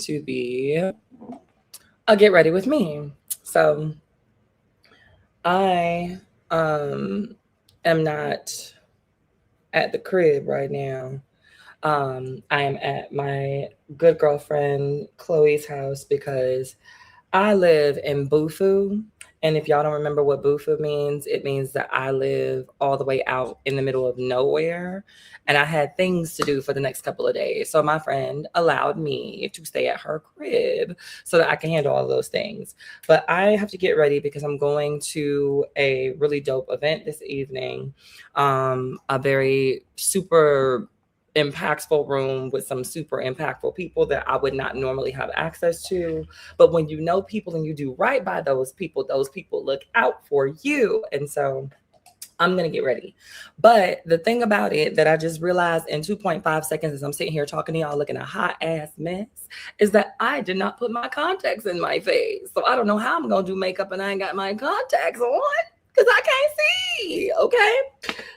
to the Get Ready With Me. So I am not at the crib right now. I am at my good girlfriend Chloe's house because I live in Bufu. And if y'all don't remember what Bufu means, it means that I live all the way out in the middle of nowhere. And I had things to do for the next couple of days. So my friend allowed me to stay at her crib so that I can handle all of those things. But I have to get ready because I'm going to a really dope event this evening. A very super impactful room with some super impactful people that I would not normally have access to. But when you know people and you do right by those people look out for you. And so I'm going to get ready. But the thing about it that I just realized in 2.5 seconds as I'm sitting here talking to y'all looking a hot ass mess is that I did not put my contacts in my face. So I don't know how I'm going to do makeup and I ain't got my contacts on because I can't see. Okay.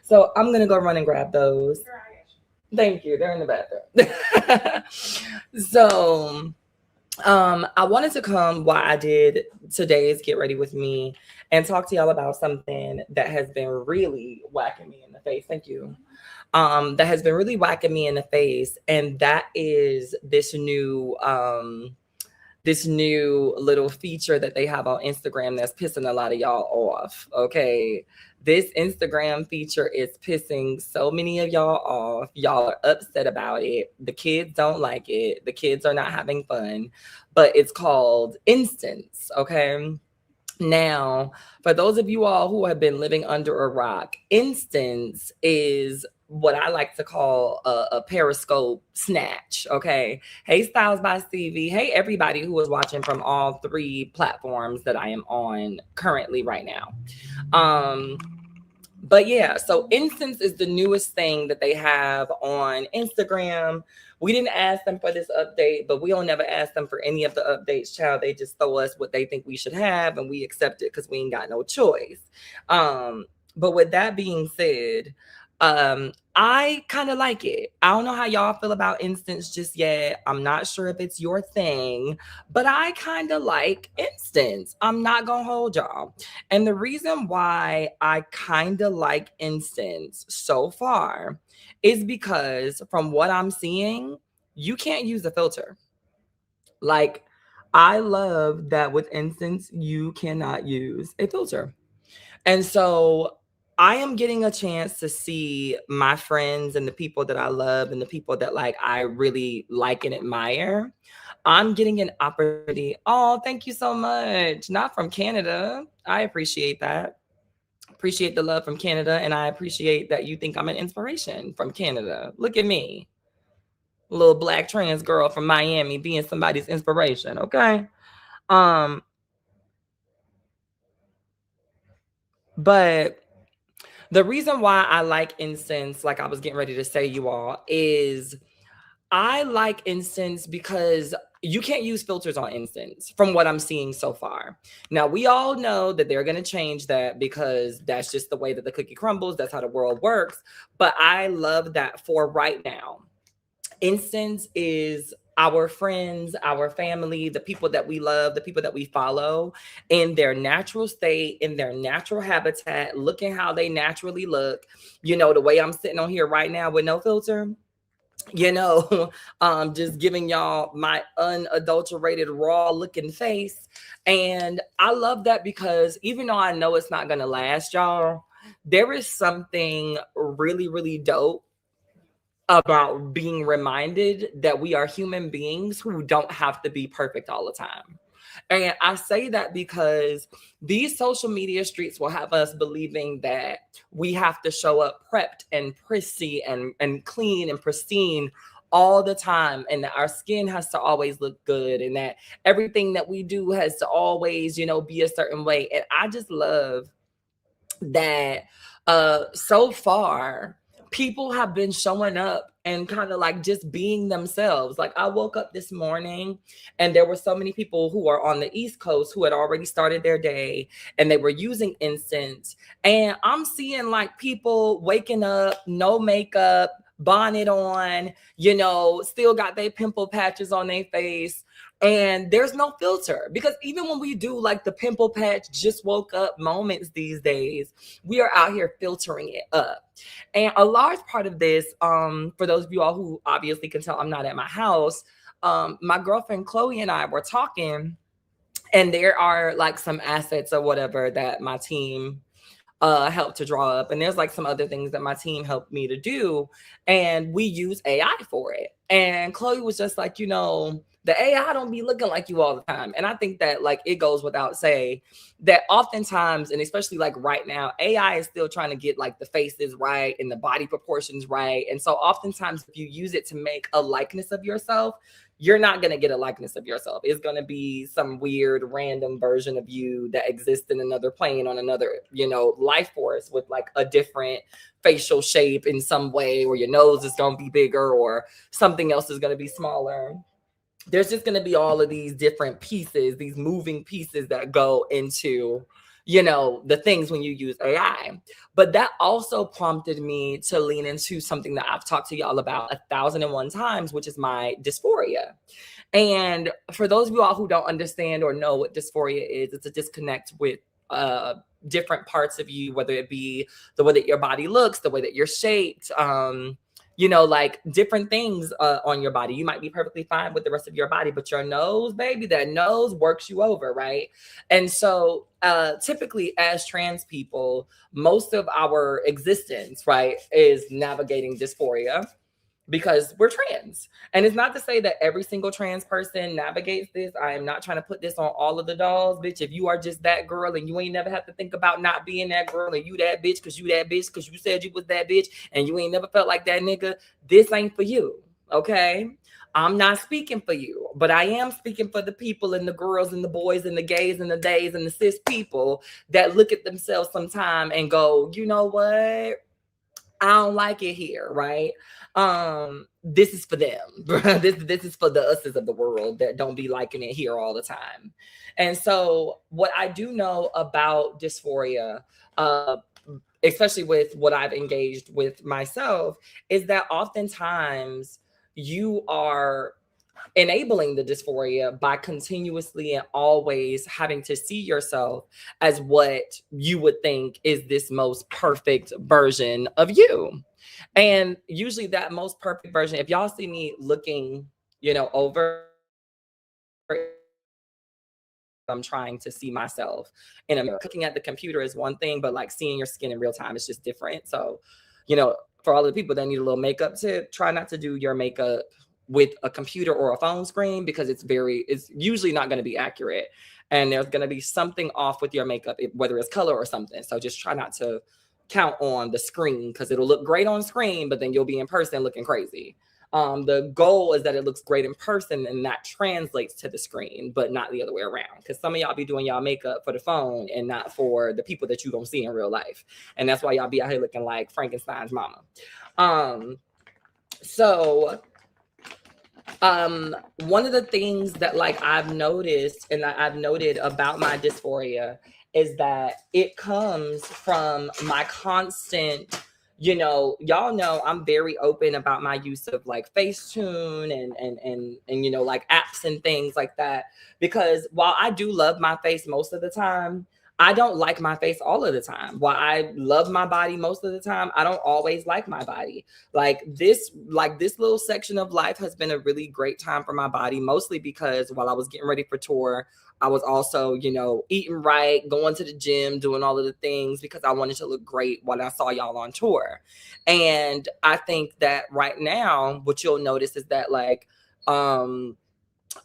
So I'm going to go run and grab those. Thank you. They're in the bathroom. So I wanted to come while I did today's Get Ready With Me and talk to y'all about something that has been really whacking me in the face. Thank you. That has been really whacking me in the face. And that is this new little feature that they have on Instagram that's pissing a lot of y'all off. Okay. This Instagram feature is pissing so many of y'all off. Y'all are upset about it. The kids don't like it. The kids are not having fun, but it's called Instance. Okay. Now, for those of you all who have been living under a rock, Instance is what I like to call a Periscope snatch. Okay. Hey, Styles by Stevie. Hey, everybody who is watching from all three platforms that I am on currently right now. But yeah, so Instance is the newest thing that they have on Instagram. We didn't ask them for this update, but we don't never ask them for any of the updates, child. They just throw us what they think we should have and we accept it because we ain't got no choice. But with that being said, I kind of like it. I don't know how y'all feel about Instance just yet. I'm not sure if it's your thing, but I kind of like Instance. I'm not gonna hold y'all. And the reason why I kind of like Instance so far is because from what I'm seeing, you can't use a filter. Like, I love that with Instance, you cannot use a filter. And so I am getting a chance to see my friends and the people that I love and the people that like I really like and admire. I'm getting an opportunity. Oh, thank you so much. Not from Canada. I appreciate that. Appreciate the love from Canada. And I appreciate that you think I'm an inspiration from Canada. Look at me. Little black trans girl from Miami being somebody's inspiration. Okay. Um, but the reason why I like Instance, like I was getting ready to say, you all, is I like Instance because you can't use filters on Instance from what I'm seeing so far. Now, we all know that they're going to change that because that's just the way that the cookie crumbles. That's how the world works. But I love that for right now. Instance is our friends, our family, the people that we love, the people that we follow in their natural state, in their natural habitat, looking how they naturally look. You know, the way I'm sitting on here right now with no filter, you know, just giving y'all my unadulterated, raw looking face. And I love that because even though I know it's not going to last, y'all, there is something really, really dope about being reminded that we are human beings who don't have to be perfect all the time. And I say that because these social media streets will have us believing that we have to show up prepped and prissy and clean and pristine all the time, and that our skin has to always look good, and that everything that we do has to always, you know, be a certain way. And I just love that so far people have been showing up and kind of like just being themselves. Like, I woke up this morning and there were so many people who are on the East Coast who had already started their day and they were using Instance. And I'm seeing like people waking up, no makeup, bonnet on, you know, still got their pimple patches on their face, And there's no filter, because even when we do like the pimple patch just woke up moments these days, we are out here filtering it up. And a large part of this, for those of you all who obviously can tell I'm not at my house, my girlfriend Chloe and I were talking, and there are like some assets or whatever that my team helped to draw up, and there's like some other things that my team helped me to do, and we use AI for it. And Chloe was just like, the AI don't be looking like you all the time. And I think that like it goes without saying that oftentimes, and especially like right now, AI is still trying to get like the faces right and the body proportions right. And so oftentimes if you use it to make a likeness of yourself, you're not going to get a likeness of yourself. It's going to be some weird random version of you that exists in another plane on another, life force with like a different facial shape in some way, or your nose is going to be bigger or something else is going to be smaller. There's just going to be all of these different pieces, these moving pieces that go into, the things when you use AI. But that also prompted me to lean into something that I've talked to y'all about 1,001 times, which is my dysphoria. And for those of you all who don't understand or know what dysphoria is, it's a disconnect with different parts of you, whether it be the way that your body looks, the way that you're shaped, like different things on your body. You might be perfectly fine with the rest of your body, but your nose, baby, that nose works you over, right? And so typically as trans people, most of our existence, right, is navigating dysphoria, because we're trans. And it's not to say that every single trans person navigates this. I am not trying to put this on all of the dolls, bitch. If you are just that girl and you ain't never have to think about not being that girl, and you that bitch because you that bitch because you said you was that bitch and you ain't never felt like that nigga, this ain't for you, okay? I'm not speaking for you, but I am speaking for the people and the girls and the boys and the gays and the days and the cis people that look at themselves sometime and go, you know what? I don't like it here, right? This is for them. This is for the us's of the world that don't be liking it here all the time. And so what I do know about dysphoria, especially with what I've engaged with myself, is that oftentimes you are enabling the dysphoria by continuously and always having to see yourself as what you would think is this most perfect version of you. And usually that most perfect version, if y'all see me looking, over, I'm trying to see myself in a mirror. Looking at the computer is one thing, but like seeing your skin in real time is just different. So, for all the people that need a little makeup tip, try not to do your makeup with a computer or a phone screen, because it's usually not going to be accurate. And there's going to be something off with your makeup, whether it's color or something. So just try not to count on the screen, because it'll look great on screen, but then you'll be in person looking crazy. The goal is that it looks great in person and that translates to the screen, but not the other way around. Because some of y'all be doing y'all makeup for the phone and not for the people that you don't see in real life. And that's why y'all be out here looking like Frankenstein's mama. So one of the things that like I've noticed and that I've noted about my dysphoria is that it comes from my constant, y'all know I'm very open about my use of like Facetune and like apps and things like that, because while I do love my face most of the time, I don't like my face all of the time. While I love my body most of the time, I don't always like my body. Like this little section of life has been a really great time for my body, mostly because while I was getting ready for tour, I was also, eating right, going to the gym, doing all of the things because I wanted to look great when I saw y'all on tour. And I think that right now, what you'll notice is that like,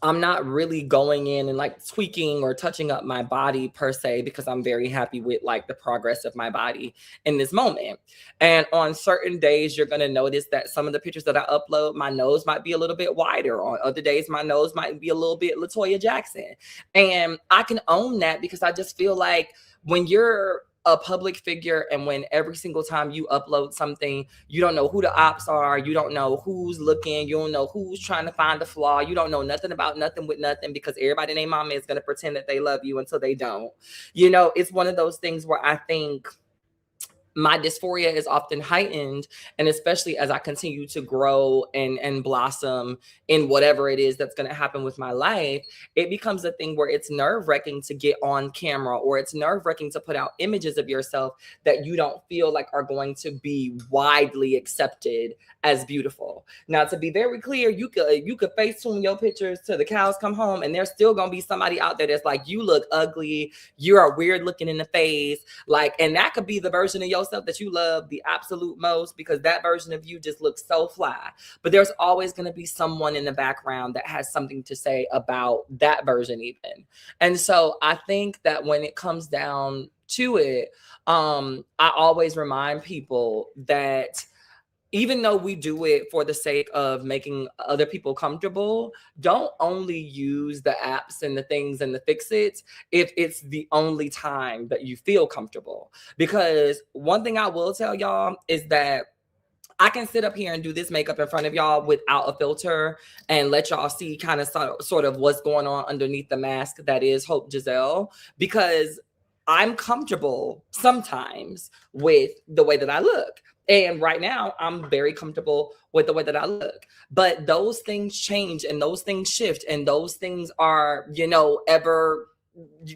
I'm not really going in and like tweaking or touching up my body per se, because I'm very happy with like the progress of my body in this moment. And on certain days, you're going to notice that some of the pictures that I upload, my nose might be a little bit wider. On other days, my nose might be a little bit LaToya Jackson. And I can own that, because I just feel like when you're a public figure and when every single time you upload something, you don't know who the ops are, you don't know who's looking, you don't know who's trying to find a flaw, you don't know nothing about nothing with nothing, because everybody and their mama is going to pretend that they love you until they don't. It's one of those things where I think my dysphoria is often heightened. And especially as I continue to grow and blossom in whatever it is that's going to happen with my life, it becomes a thing where it's nerve-wracking to get on camera, or it's nerve-wracking to put out images of yourself that you don't feel like are going to be widely accepted as beautiful. Now, to be very clear, you could face tune your pictures to the cows come home, and there's still gonna be somebody out there that's like, you look ugly, you are weird looking in the face, like, and that could be the version of yourself that you love the absolute most, because that version of you just looks so fly. But there's always gonna be someone in the background that has something to say about that version even. And so I think that when it comes down to it, I always remind people that even though we do it for the sake of making other people comfortable, don't only use the apps and the things and the fix-its if it's the only time that you feel comfortable. Because one thing I will tell y'all is that I can sit up here and do this makeup in front of y'all without a filter and let y'all see kind of sort of what's going on underneath the mask that is Hope Giselle, because I'm comfortable sometimes with the way that I look. And right now, I'm very comfortable with the way that I look. But those things change and those things shift, and those things are, ever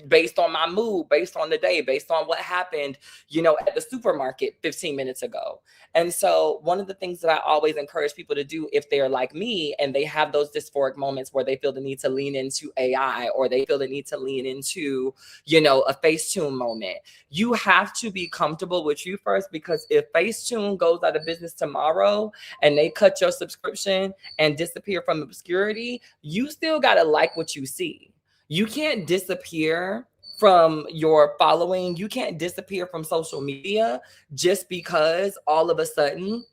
based on my mood, based on the day, based on what happened, at the supermarket 15 minutes ago. And so one of the things that I always encourage people to do if they're like me and they have those dysphoric moments where they feel the need to lean into AI, or they feel the need to lean into, a Facetune moment, you have to be comfortable with you first, because if Facetune goes out of business tomorrow and they cut your subscription and disappear from obscurity, you still got to like what you see. You can't disappear from your following. You can't disappear from social media just because all of a sudden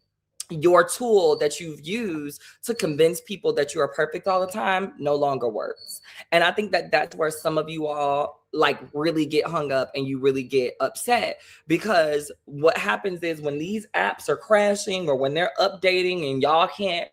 your tool that you've used to convince people that you are perfect all the time no longer works. And I think that that's where some of you all like really get hung up and you really get upset, because what happens is when these apps are crashing or when they're updating and y'all can't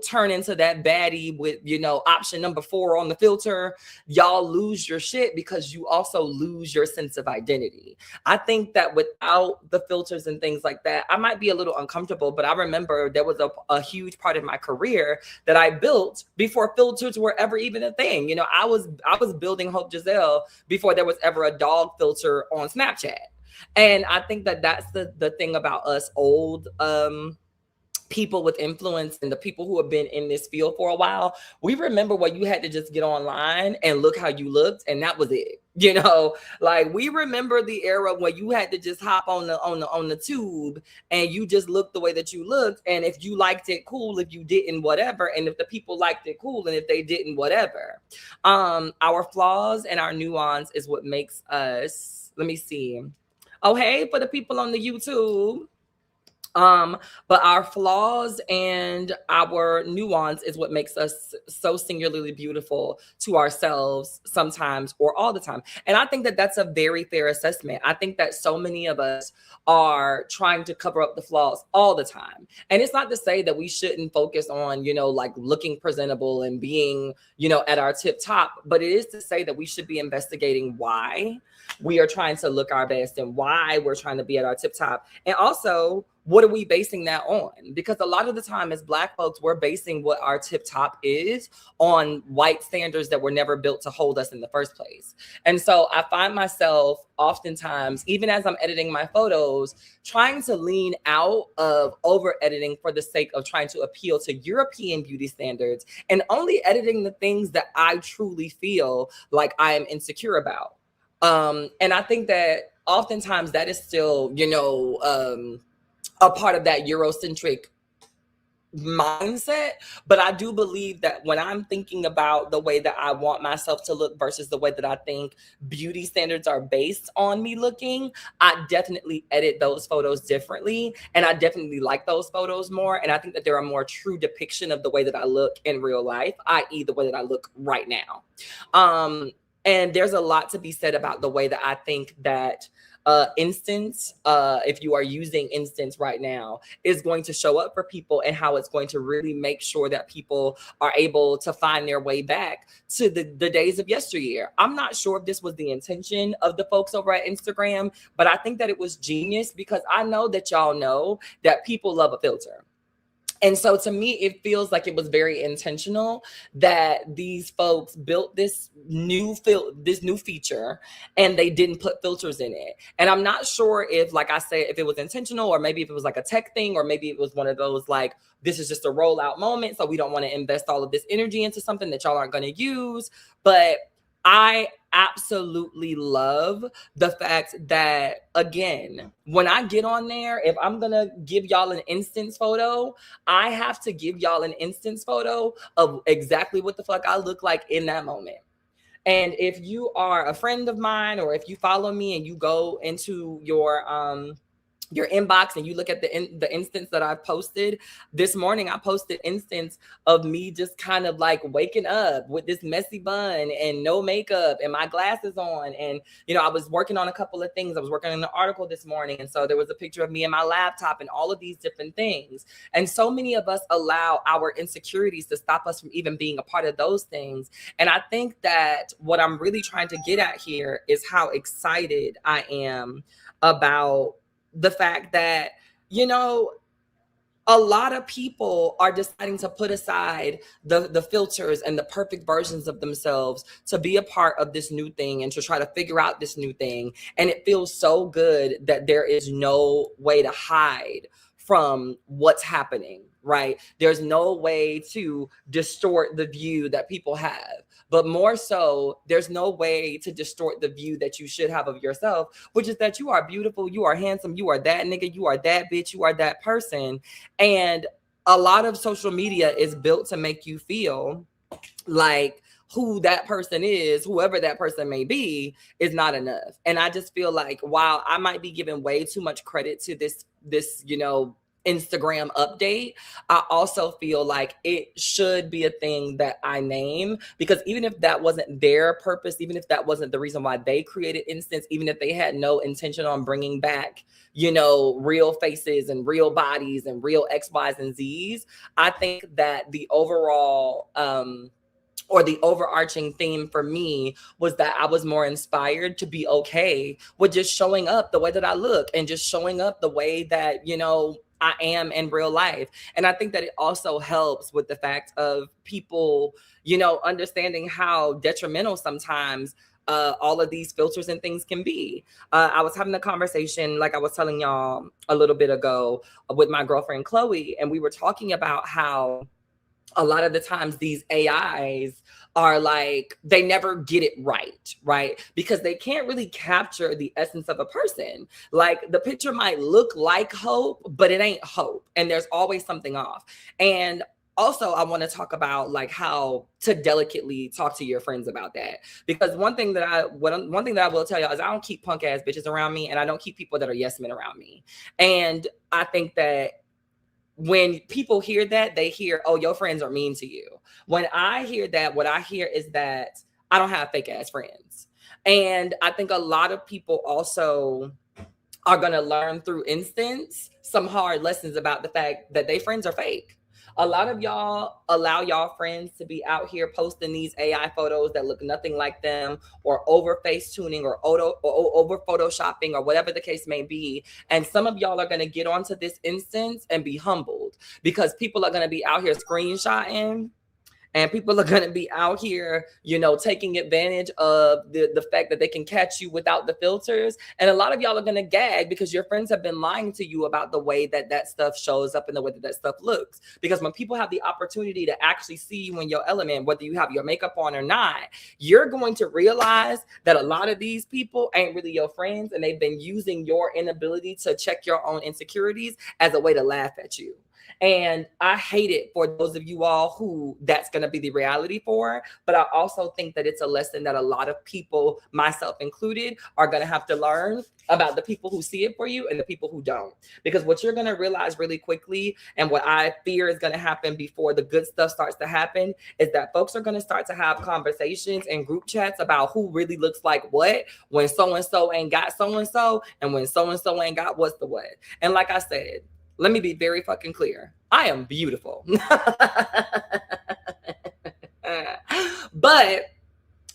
turn into that baddie with, option number 4 on the filter, y'all lose your shit, because you also lose your sense of identity. I think that without the filters and things like that, I might be a little uncomfortable, but I remember there was a huge part of my career that I built before filters were ever even a thing. I was building Hope Giselle before there was ever a dog filter on Snapchat. And I think that that's the thing about us old people with influence and the people who have been in this field for a while. We remember where you had to just get online and look how you looked, and that was it. Like we remember the era where you had to just hop on the tube and you just looked the way that you looked, and if you liked it, cool. If you didn't, whatever. And if the people liked it, cool. And if they didn't, whatever. Our flaws and our nuance is what makes us. Let me see. Oh, hey, for the people on the YouTube. But our flaws and our nuance is what makes us so singularly beautiful to ourselves sometimes, or all the time. And I think that that's a very fair assessment. I think that so many of us are trying to cover up the flaws all the time. And it's not to say that we shouldn't focus on, like looking presentable and being, at our tip top, but it is to say that we should be investigating why we are trying to look our best and why we're trying to be at our tip top. And also, what are we basing that on? Because a lot of the time as Black folks, we're basing what our tip top is on white standards that were never built to hold us in the first place. And so I find myself oftentimes, even as I'm editing my photos, trying to lean out of over editing for the sake of trying to appeal to European beauty standards, and only editing the things that I truly feel like I am insecure about. And I think that oftentimes that is still, a part of that Eurocentric mindset. But I do believe that when I'm thinking about the way that I want myself to look versus the way that I think beauty standards are based on me looking, I definitely edit those photos differently. And I definitely like those photos more. And I think that they're a more true depiction of the way that I look in real life, i.e. the way that I look right now. And there's a lot to be said about the way that I think that instance, if you are using instance right now, is going to show up for people, and how it's going to really make sure that people are able to find their way back to the days of yesteryear. I'm not sure if this was the intention of the folks over at Instagram, but I think that it was genius, because I know that y'all know that people love a filter. And so to me, it feels like it was very intentional that these folks built this new feature, and they didn't put filters in it. And I'm not sure if, like I said, if it was intentional, or maybe if it was like a tech thing, or maybe it was one of those like, this is just a rollout moment, so we don't want to invest all of this energy into something that y'all aren't going to use. But I absolutely love the fact that, again, when I get on there, if I'm going to give y'all an instance photo, I have to give y'all an instance photo of exactly what the fuck I look like in that moment. And if you are a friend of mine, or if you follow me and you go into your inbox and you look at the instance that I posted this morning, I posted instance of me just kind of like waking up with this messy bun and no makeup and my glasses on. And, you know, I was working on a couple of things. I was working on an article this morning. And so there was a picture of me and my laptop and all of these different things. And so many of us allow our insecurities to stop us from even being a part of those things. And I think that what I'm really trying to get at here is how excited I am about the fact that, you know, a lot of people are deciding to put aside the filters and the perfect versions of themselves to be a part of this new thing and to try to figure out this new thing. And it feels so good that there is no way to hide from what's happening, right? There's no way to distort the view that people have. But more so, there's no way to distort the view that you should have of yourself, which is that you are beautiful, you are handsome, you are that nigga, you are that bitch, you are that person. And a lot of social media is built to make you feel like who that person is, whoever that person may be, is not enough. And I just feel like, while I might be giving way too much credit to this, you know, Instagram update, I also feel like it should be a thing that I name, because even if that wasn't their purpose, even if that wasn't the reason why they created Instance, even if they had no intention on bringing back, you know, real faces and real bodies and real X, Y's, and Z's, I think that the overall or the overarching theme for me was that I was more inspired to be okay with just showing up the way that I look and just showing up the way that, you know, I am in real life. And I think that it also helps with the fact of people, you know, understanding how detrimental sometimes all of these filters and things can be. I was having a conversation, like I was telling y'all a little bit ago, with my girlfriend Chloe, and we were talking about how a lot of the times these AIs are like, they never get it right? Because they can't really capture the essence of a person. Like, the picture might look like hope, but it ain't hope. And there's always something off. And also, I want to talk about like how to delicately talk to your friends about that. Because one thing that I will tell y'all is, I don't keep punk ass bitches around me, and I don't keep people that are yes men around me. And I think that when people hear that, they hear, oh, your friends are mean to you. When I hear that, what I hear is that I don't have fake ass friends. And I think a lot of people also are going to learn through Instance some hard lessons about the fact that they friends are fake. A lot of y'all allow y'all friends to be out here posting these AI photos that look nothing like them, or over face tuning, or over photoshopping, or whatever the case may be. And some of y'all are going to get onto this Instance and be humbled, because people are going to be out here screenshotting, and people are going to be out here, you know, taking advantage of the fact that they can catch you without the filters. And a lot of y'all are going to gag because your friends have been lying to you about the way that that stuff shows up and the way that that stuff looks. Because when people have the opportunity to actually see you in your element, whether you have your makeup on or not, you're going to realize that a lot of these people ain't really your friends, and they've been using your inability to check your own insecurities as a way to laugh at you. And I hate it for those of you all who that's going to be the reality for. But I also think that it's a lesson that a lot of people, myself included, are going to have to learn about the people who see it for you and the people who don't. Because what you're going to realize really quickly, and what I fear is going to happen before the good stuff starts to happen, is that folks are going to start to have conversations and group chats about who really looks like what when so-and-so ain't got so-and-so, and when so-and-so ain't got what's the what. And like I said, let me be very fucking clear. I am beautiful. But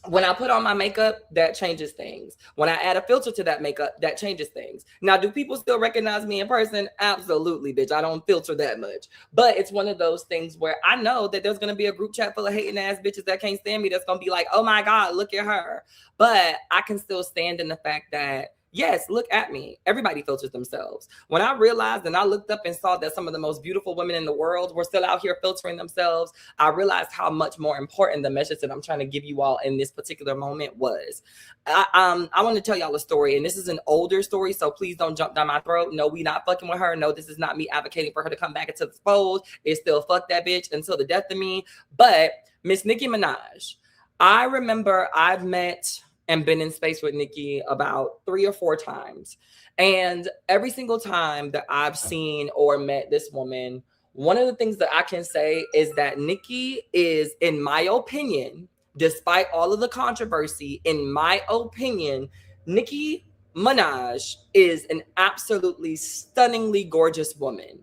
when I put on my makeup, that changes things. When I add a filter to that makeup, that changes things. Now, do people still recognize me in person? Absolutely, bitch. I don't filter that much. But it's one of those things where I know that there's going to be a group chat full of hating ass bitches that can't stand me that's going to be like, oh my God, look at her. But I can still stand in the fact that, yes, look at me. Everybody filters themselves. When I realized and I looked up and saw that some of the most beautiful women in the world were still out here filtering themselves, I realized how much more important the message that I'm trying to give you all in this particular moment was. I want to tell y'all a story, and this is an older story, so please don't jump down my throat. No, we not fucking with her. No, this is not me advocating for her to come back into the fold. It's still fuck that bitch until the death of me. But Miss Nicki Minaj, I remember I've met and been in space with Nicki about 3 or 4 times. And every single time that I've seen or met this woman, one of the things that I can say is that Nicki is, in my opinion, despite all of the controversy, in my opinion, Nicki Minaj is an absolutely stunningly gorgeous woman.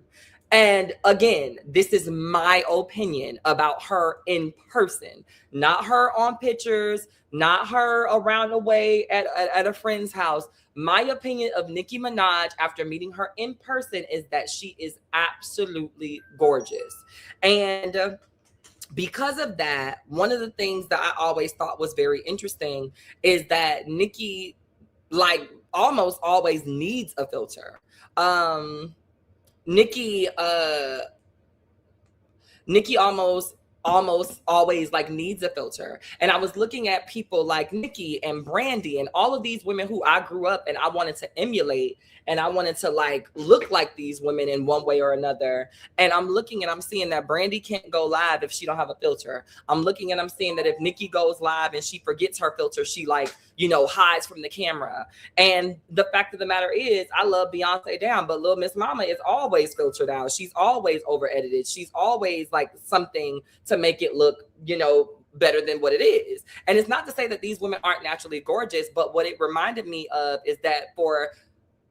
And again, this is my opinion about her in person, not her on pictures, not her around the way at a friend's house. My opinion of Nicki Minaj after meeting her in person is that she is absolutely gorgeous. And because of that, one of the things that I always thought was very interesting is that Nicki, like, almost always needs a filter. Nicki almost always like needs a filter. And I was looking at people like Nicki and Brandy and all of these women who I grew up and I wanted to emulate, and I wanted to like look like these women in one way or another. And I'm looking and I'm seeing that Brandy can't go live if she don't have a filter. I'm looking and I'm seeing that if Nicki goes live and she forgets her filter, she like, hides from the camera. And the fact of the matter is, I love Beyonce down, but Lil Miss Mama is always filtered out. She's always over edited. She's always like something to make it look, better than what it is. And it's not to say that these women aren't naturally gorgeous, but what it reminded me of is that for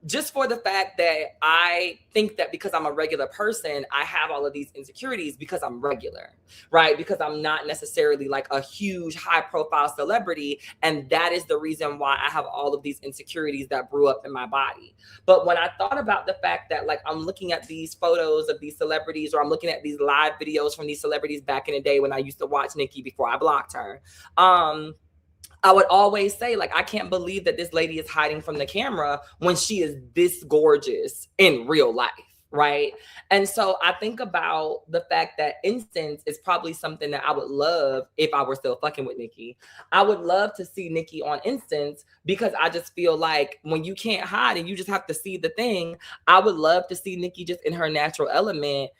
the fact that I think that because I'm a regular person, I have all of these insecurities because I'm regular, right? Because I'm not necessarily like a huge high profile celebrity. And that is the reason why I have all of these insecurities that brew up in my body. But when I thought about the fact that like I'm looking at these photos of these celebrities, or I'm looking at these live videos from these celebrities back in the day when I used to watch Nicki before I blocked her, I would always say, like, I can't believe that this lady is hiding from the camera when she is this gorgeous in real life, right? And so I think about the fact that Instance is probably something that I would love if I were still fucking with Nicki. I would love to see Nicki on Instance, because I just feel like when you can't hide and you just have to see the thing, I would love to see Nicki just in her natural element,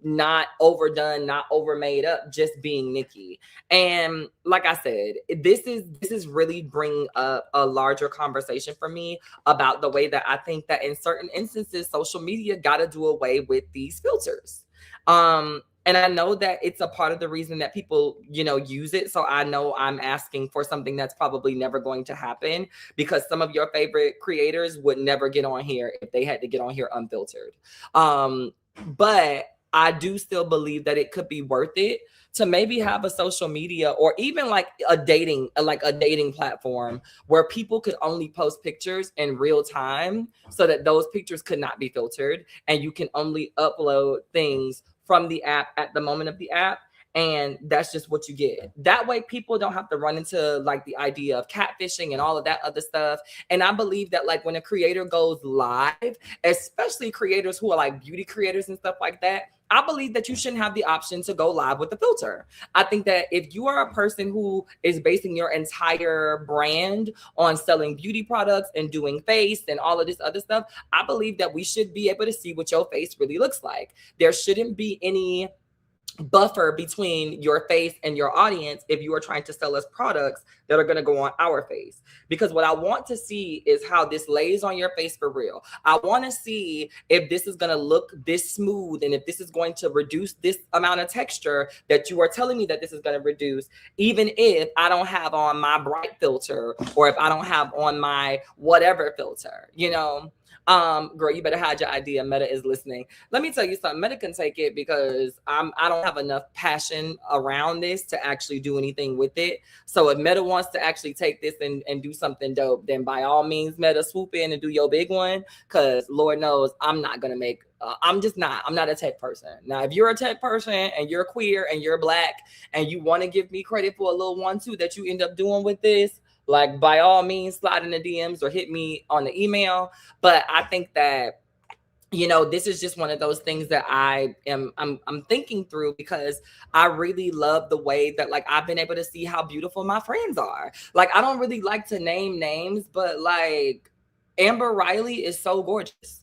not overdone, not over made up, just being Nicki. And like I said, this is really bringing up a larger conversation for me about the way that I think that in certain instances, social media got to do away with these filters. And I know that it's a part of the reason that people, use it. So I know I'm asking for something that's probably never going to happen, because some of your favorite creators would never get on here if they had to get on here unfiltered. But I do still believe that it could be worth it to maybe have a social media or even like a dating platform where people could only post pictures in real time, so that those pictures could not be filtered, and you can only upload things from the app at the moment of the app. And that's just what you get. That way people don't have to run into like the idea of catfishing and all of that other stuff. And I believe that like when a creator goes live, especially creators who are like beauty creators and stuff like that, I believe that you shouldn't have the option to go live with the filter. I think that if you are a person who is basing your entire brand on selling beauty products and doing face and all of this other stuff, I believe that we should be able to see what your face really looks like. There shouldn't be any buffer between your face and your audience if you are trying to sell us products that are going to go on our face. Because what I want to see is how this lays on your face for real. I want to see if this is going to look this smooth and if this is going to reduce this amount of texture that you are telling me that this is going to reduce, even if I don't have on my bright filter or if I don't have on my whatever filter, you know. Girl, you better hide your idea. Meta is listening. Let me tell you something. Meta can take it because I don't have enough passion around this to actually do anything with it. So if Meta wants to actually take this and do something dope, then by all means, Meta, swoop in and do your big one. Because Lord knows I'm not gonna make. I'm not a tech person. Now, if you're a tech person and you're queer and you're Black and you want to give me credit for a little 1-2 that you end up doing with this, like by all means, slide in the DMs or hit me on the email. But I think that, you know, this is just one of those things that I'm thinking through because I really love the way that like I've been able to see how beautiful my friends are. Like, I don't really like to name names, but like Amber Riley is so gorgeous.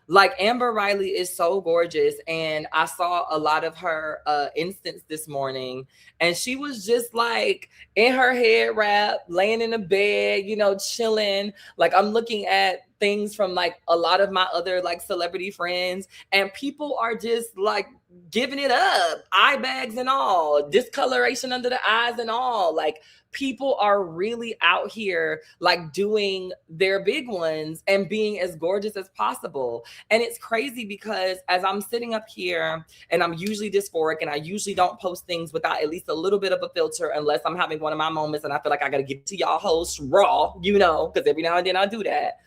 Like Amber Riley is so gorgeous. And I saw a lot of her instance this morning, and she was just like in her head wrap, laying in the bed, you know, chilling. Like I'm looking at things from like a lot of my other like celebrity friends, and people are just like giving it up, eye bags and all, discoloration under the eyes and all. Like people are really out here like doing their big ones and being as gorgeous as possible. And it's crazy because as I'm sitting up here and I'm usually dysphoric and I usually don't post things without at least a little bit of a filter unless I'm having one of my moments and I feel like I got to give it to y'all hosts raw, you know, because every now and then I do that.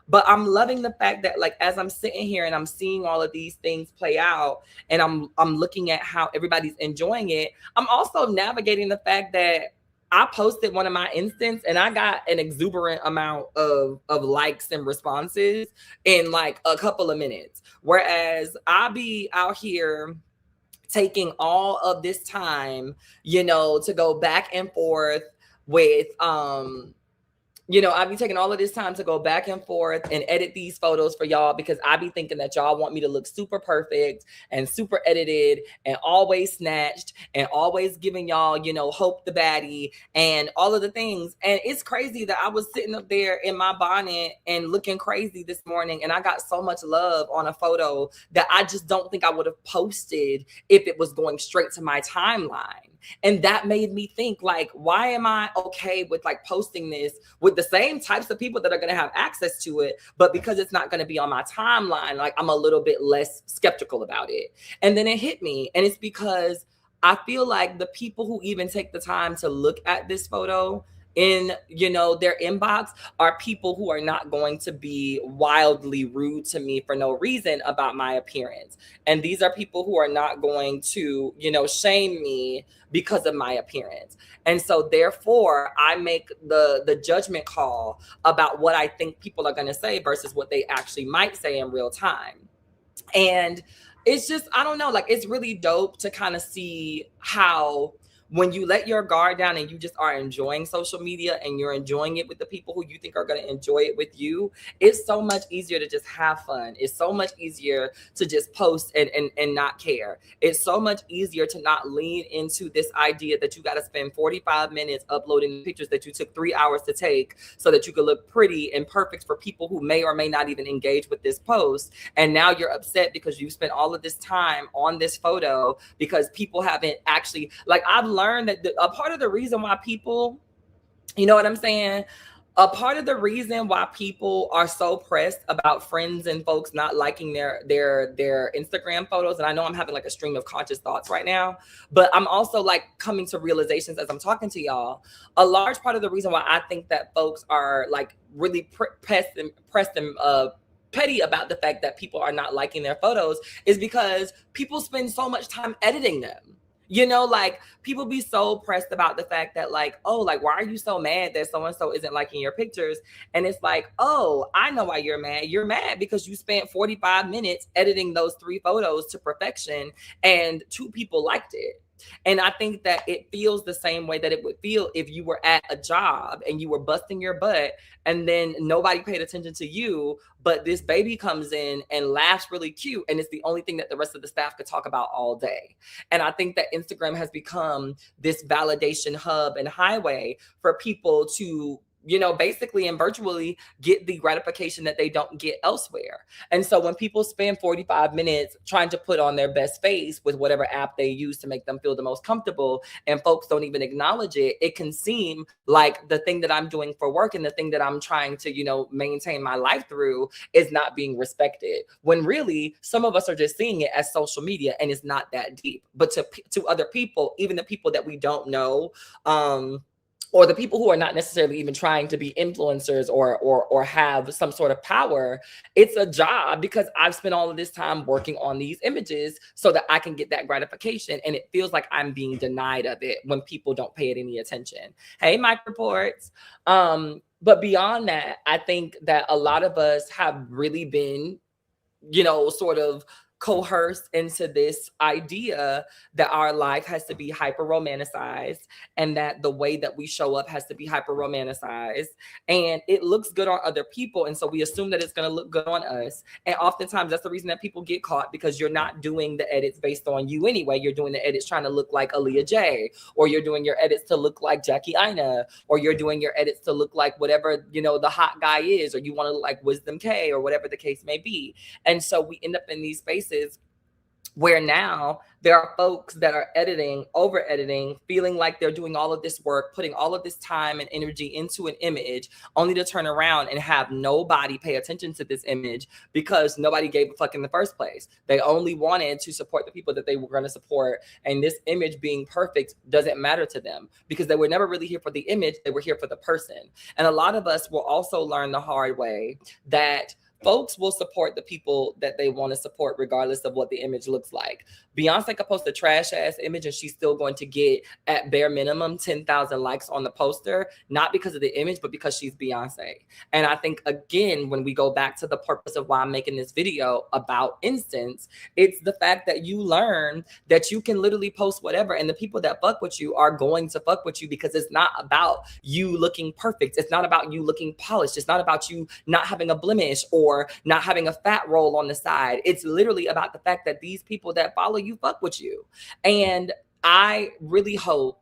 But I'm loving the fact that like as I'm sitting here and I'm seeing all of these things play out and I'm looking at how everybody's enjoying it, I'm also navigating the fact that I posted one of my instance and I got an exuberant amount of likes and responses in like a couple of minutes. Whereas I'll be out here taking all of this time, you know, to go back and forth with you know, I be taking all of this time to go back and forth and edit these photos for y'all because I be thinking that y'all want me to look super perfect and super edited and always snatched and always giving y'all, you know, Hope the baddie and all of the things. And it's crazy that I was sitting up there in my bonnet and looking crazy this morning, and I got so much love on a photo that I just don't think I would have posted if it was going straight to my timeline. And that made me think, like, why am I okay with like posting this with the same types of people that are going to have access to it, but because it's not going to be on my timeline, like I'm a little bit less skeptical about it. And then it hit me, and it's because I feel like the people who even take the time to look at this photo in, you know, their inbox are people who are not going to be wildly rude to me for no reason about my appearance. And these are people who are not going to, you know, shame me because of my appearance. And so therefore I make the judgment call about what I think people are going to say versus what they actually might say in real time. And it's just, I don't know, like it's really dope to kind of see how when you let your guard down and you just are enjoying social media and you're enjoying it with the people who you think are going to enjoy it with you, it's so much easier to just have fun. It's so much easier to just post and not care. It's so much easier to not lean into this idea that you got to spend 45 minutes uploading pictures that you took 3 hours to take so that you could look pretty and perfect for people who may or may not even engage with this post. And now you're upset because you spent all of this time on this photo because people haven't actually, like, I've learned that a part of the reason why people, you know what I'm saying? A part of the reason why people are so pressed about friends and folks not liking their Instagram photos, and I know I'm having like a stream of conscious thoughts right now, but I'm also like coming to realizations as I'm talking to y'all. A large part of the reason why I think that folks are like really pressed and petty about the fact that people are not liking their photos is because people spend so much time editing them. You know, like people be so pressed about the fact that, like, oh, like, why are you so mad that so and so isn't liking your pictures? And it's like, oh, I know why you're mad. You're mad because you spent 45 minutes editing those 3 photos to perfection and 2 people liked it. And I think that it feels the same way that it would feel if you were at a job and you were busting your butt and then nobody paid attention to you, but this baby comes in and laughs really cute. And it's the only thing that the rest of the staff could talk about all day. And I think that Instagram has become this validation hub and highway for people to, you know, basically and virtually get the gratification that they don't get elsewhere. And so when people spend 45 minutes trying to put on their best face with whatever app they use to make them feel the most comfortable, and folks don't even acknowledge it, it can seem like the thing that I'm doing for work and the thing that I'm trying to, you know, maintain my life through is not being respected. When really, some of us are just seeing it as social media and it's not that deep. But to other people, even the people that we don't know, or the people who are not necessarily even trying to be influencers or have some sort of power, it's a job because I've spent all of this time working on these images so that I can get that gratification. And it feels like I'm being denied of it when people don't pay it any attention. Hey, Mike Reports. But beyond that, I think that a lot of us have really been, you know, sort of coerced into this idea that our life has to be hyper romanticized and that the way that we show up has to be hyper romanticized, and it looks good on other people, and so we assume that it's going to look good on us. And oftentimes that's the reason that people get caught, because you're not doing the edits based on you anyway. You're doing the edits trying to look like Aaliyah J, or you're doing your edits to look like Jackie Ina, or you're doing your edits to look like whatever, you know, the hot guy is, or you want to look like Wisdom K, or whatever the case may be. And so we end up in these spaces where now there are folks that are editing, over editing, feeling like they're doing all of this work, putting all of this time and energy into an image, only to turn around and have nobody pay attention to this image because nobody gave a fuck in the first place. They only wanted to support the people that they were going to support. And this image being perfect doesn't matter to them because they were never really here for the image. They were here for the person. And a lot of us will also learn the hard way that folks will support the people that they want to support regardless of what the image looks like. Beyonce could post a trash ass image and she's still going to get at bare minimum 10,000 likes on the poster, not because of the image, but because she's Beyonce. And I think, again, when we go back to the purpose of why I'm making this video about Instance, it's the fact that you learn that you can literally post whatever, and the people that fuck with you are going to fuck with you because it's not about you looking perfect. It's not about you looking polished. It's not about you not having a blemish or not having a fat roll on the side. It's literally about the fact that these people that follow you fuck with you. And I really hope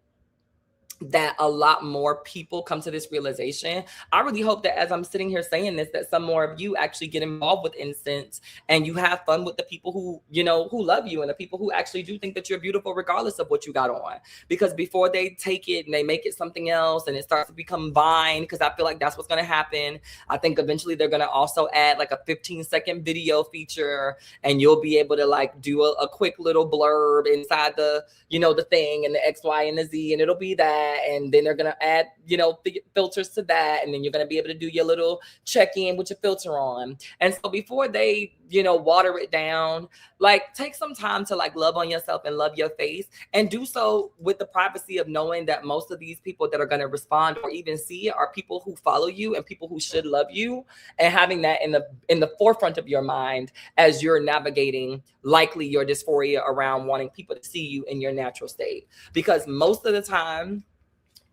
that a lot more people come to this realization. I really hope that as I'm sitting here saying this, that some more of you actually get involved with Instance and you have fun with the people who, you know, who love you and the people who actually do think that you're beautiful regardless of what you got on. Because before they take it and they make it something else and it starts to become Vine, because I feel like that's what's going to happen. I think eventually they're going to also add like a 15-second video feature, and you'll be able to like do a quick little blurb inside the, you know, the thing and the X, Y, and the Z, and it'll be that. And then they're going to add, you know, filters to that. And then you're going to be able to do your little check-in with your filter on. And so before they, you know, water it down, like take some time to like love on yourself and love your face, and do so with the privacy of knowing that most of these people that are going to respond or even see it are people who follow you and people who should love you, and having that in the forefront of your mind as you're navigating likely your dysphoria around wanting people to see you in your natural state. Because most of the time,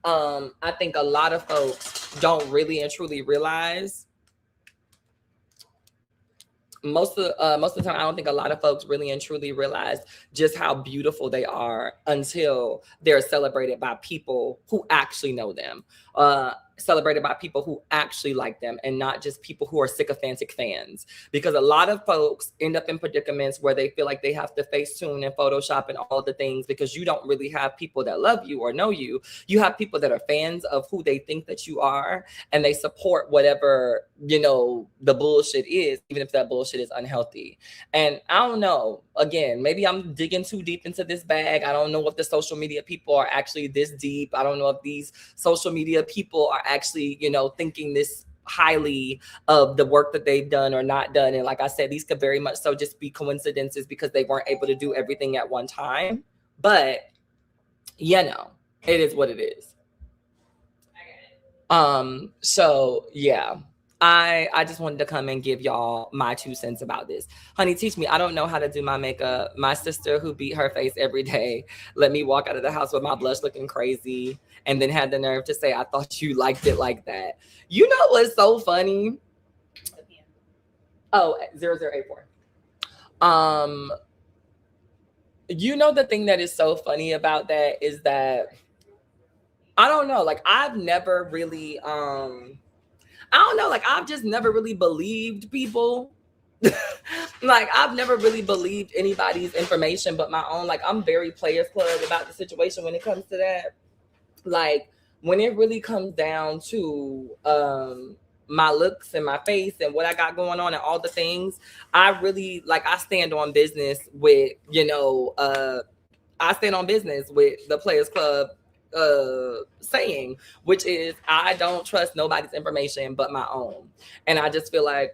I think a lot of folks don't really and truly realize. Most of the time, I don't think a lot of folks really and truly realize just how beautiful they are until they're celebrated by people who actually know them. Celebrated by people who actually like them, and not just people who are sycophantic fans. Because a lot of folks end up in predicaments where they feel like they have to Facetune and Photoshop and all the things, because you don't really have people that love you or know you. You have people that are fans of who they think that you are, and they support whatever, you know, the bullshit is, even if that bullshit is unhealthy. And I don't know, again, maybe I'm digging too deep into this bag. I don't know if the social media people are actually this deep. I don't know if these social media people are actually, you know, thinking this highly of the work that they've done or not done. And like I said, these could very much so just be coincidences because they weren't able to do everything at one time. But you know, it is what it is. So yeah. I just wanted to come and give y'all my 2 cents about this. Honey, teach me. I don't know how to do my makeup. My sister, who beat her face every day, let me walk out of the house with my blush looking crazy, and then had the nerve to say, I thought you liked it like that. You know what's so funny? Oh, 0084. You know, the thing that is so funny about that is that I don't know, like I've never really I don't know, like I've just never really believed people. Like I've never really believed anybody's information but my own. Like I'm very players club about the situation when it comes to that. Like when it really comes down to my looks and my face and what I got going on and all the things, I really like I stand on business with, I stand on business with the Players Club saying, which is I don't trust nobody's information but my own. And I just feel like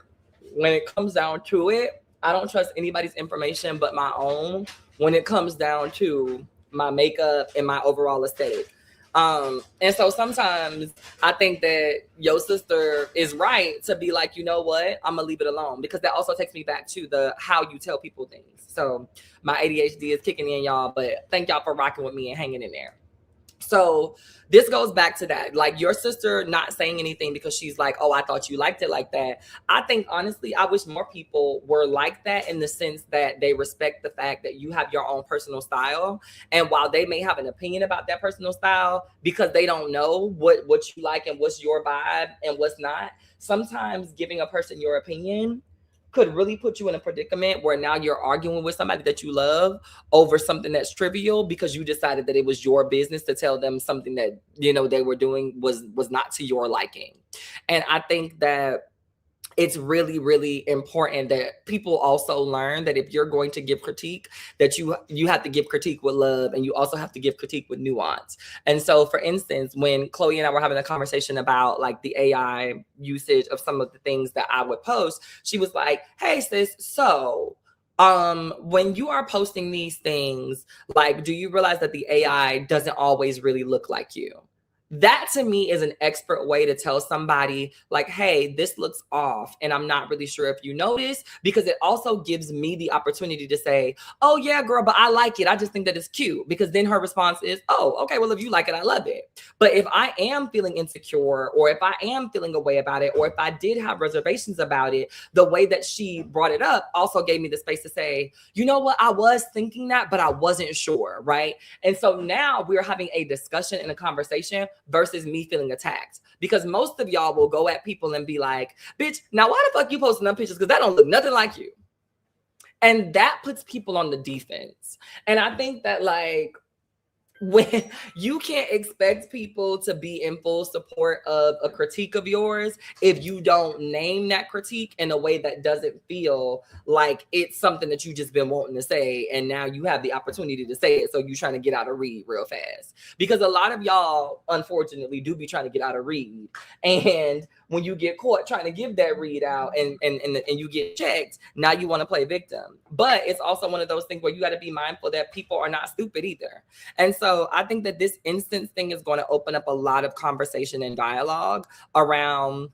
when it comes down to it, I don't trust anybody's information but my own when it comes down to my makeup and my overall aesthetic. And so sometimes I think that your sister is right to be like, you know what, I'm gonna leave it alone, because that also takes me back to the how you tell people things. So my ADHD is kicking in, y'all, but thank y'all for rocking with me and hanging in there. So this goes back to that, like your sister not saying anything because she's like, oh, I thought you liked it like that. I think honestly, I wish more people were like that, in the sense that they respect the fact that you have your own personal style. And while they may have an opinion about that personal style because they don't know what you like and what's your vibe and what's not, sometimes giving a person your opinion could really put you in a predicament where now you're arguing with somebody that you love over something that's trivial because you decided that it was your business to tell them something that, you know, they were doing was not to your liking. And I think that it's really, really important that people also learn that if you're going to give critique, that you have to give critique with love, and you also have to give critique with nuance. And so, for instance, when Chloe and I were having a conversation about like the AI usage of some of the things that I would post, she was like, hey sis, so when you are posting these things, like, do you realize that the AI doesn't always really look like you? That to me is an expert way to tell somebody like, hey, this looks off and I'm not really sure if you notice, because it also gives me the opportunity to say, oh yeah, girl, but I like it. I just think that it's cute, because then her response is, oh, okay, well, if you like it, I love it. But if I am feeling insecure, or if I am feeling a way about it, or if I did have reservations about it, the way that she brought it up also gave me the space to say, you know what, I was thinking that, but I wasn't sure, right? And so now we're having a discussion and a conversation versus me feeling attacked. Because most of y'all will go at people and be like, bitch, now why the fuck you posting them pictures? Because that don't look nothing like you. And that puts people on the defense. And I think that like, when you can't expect people to be in full support of a critique of yours if you don't name that critique in a way that doesn't feel like it's something that you just been wanting to say, and now you have the opportunity to say it, so you're trying to get out of read real fast. Because a lot of y'all unfortunately do be trying to get out of read, and when you get caught trying to give that read out and you get checked, now you want to play victim. But it's also one of those things where you got to be mindful that people are not stupid either. And so I think that this instance thing is going to open up a lot of conversation and dialogue around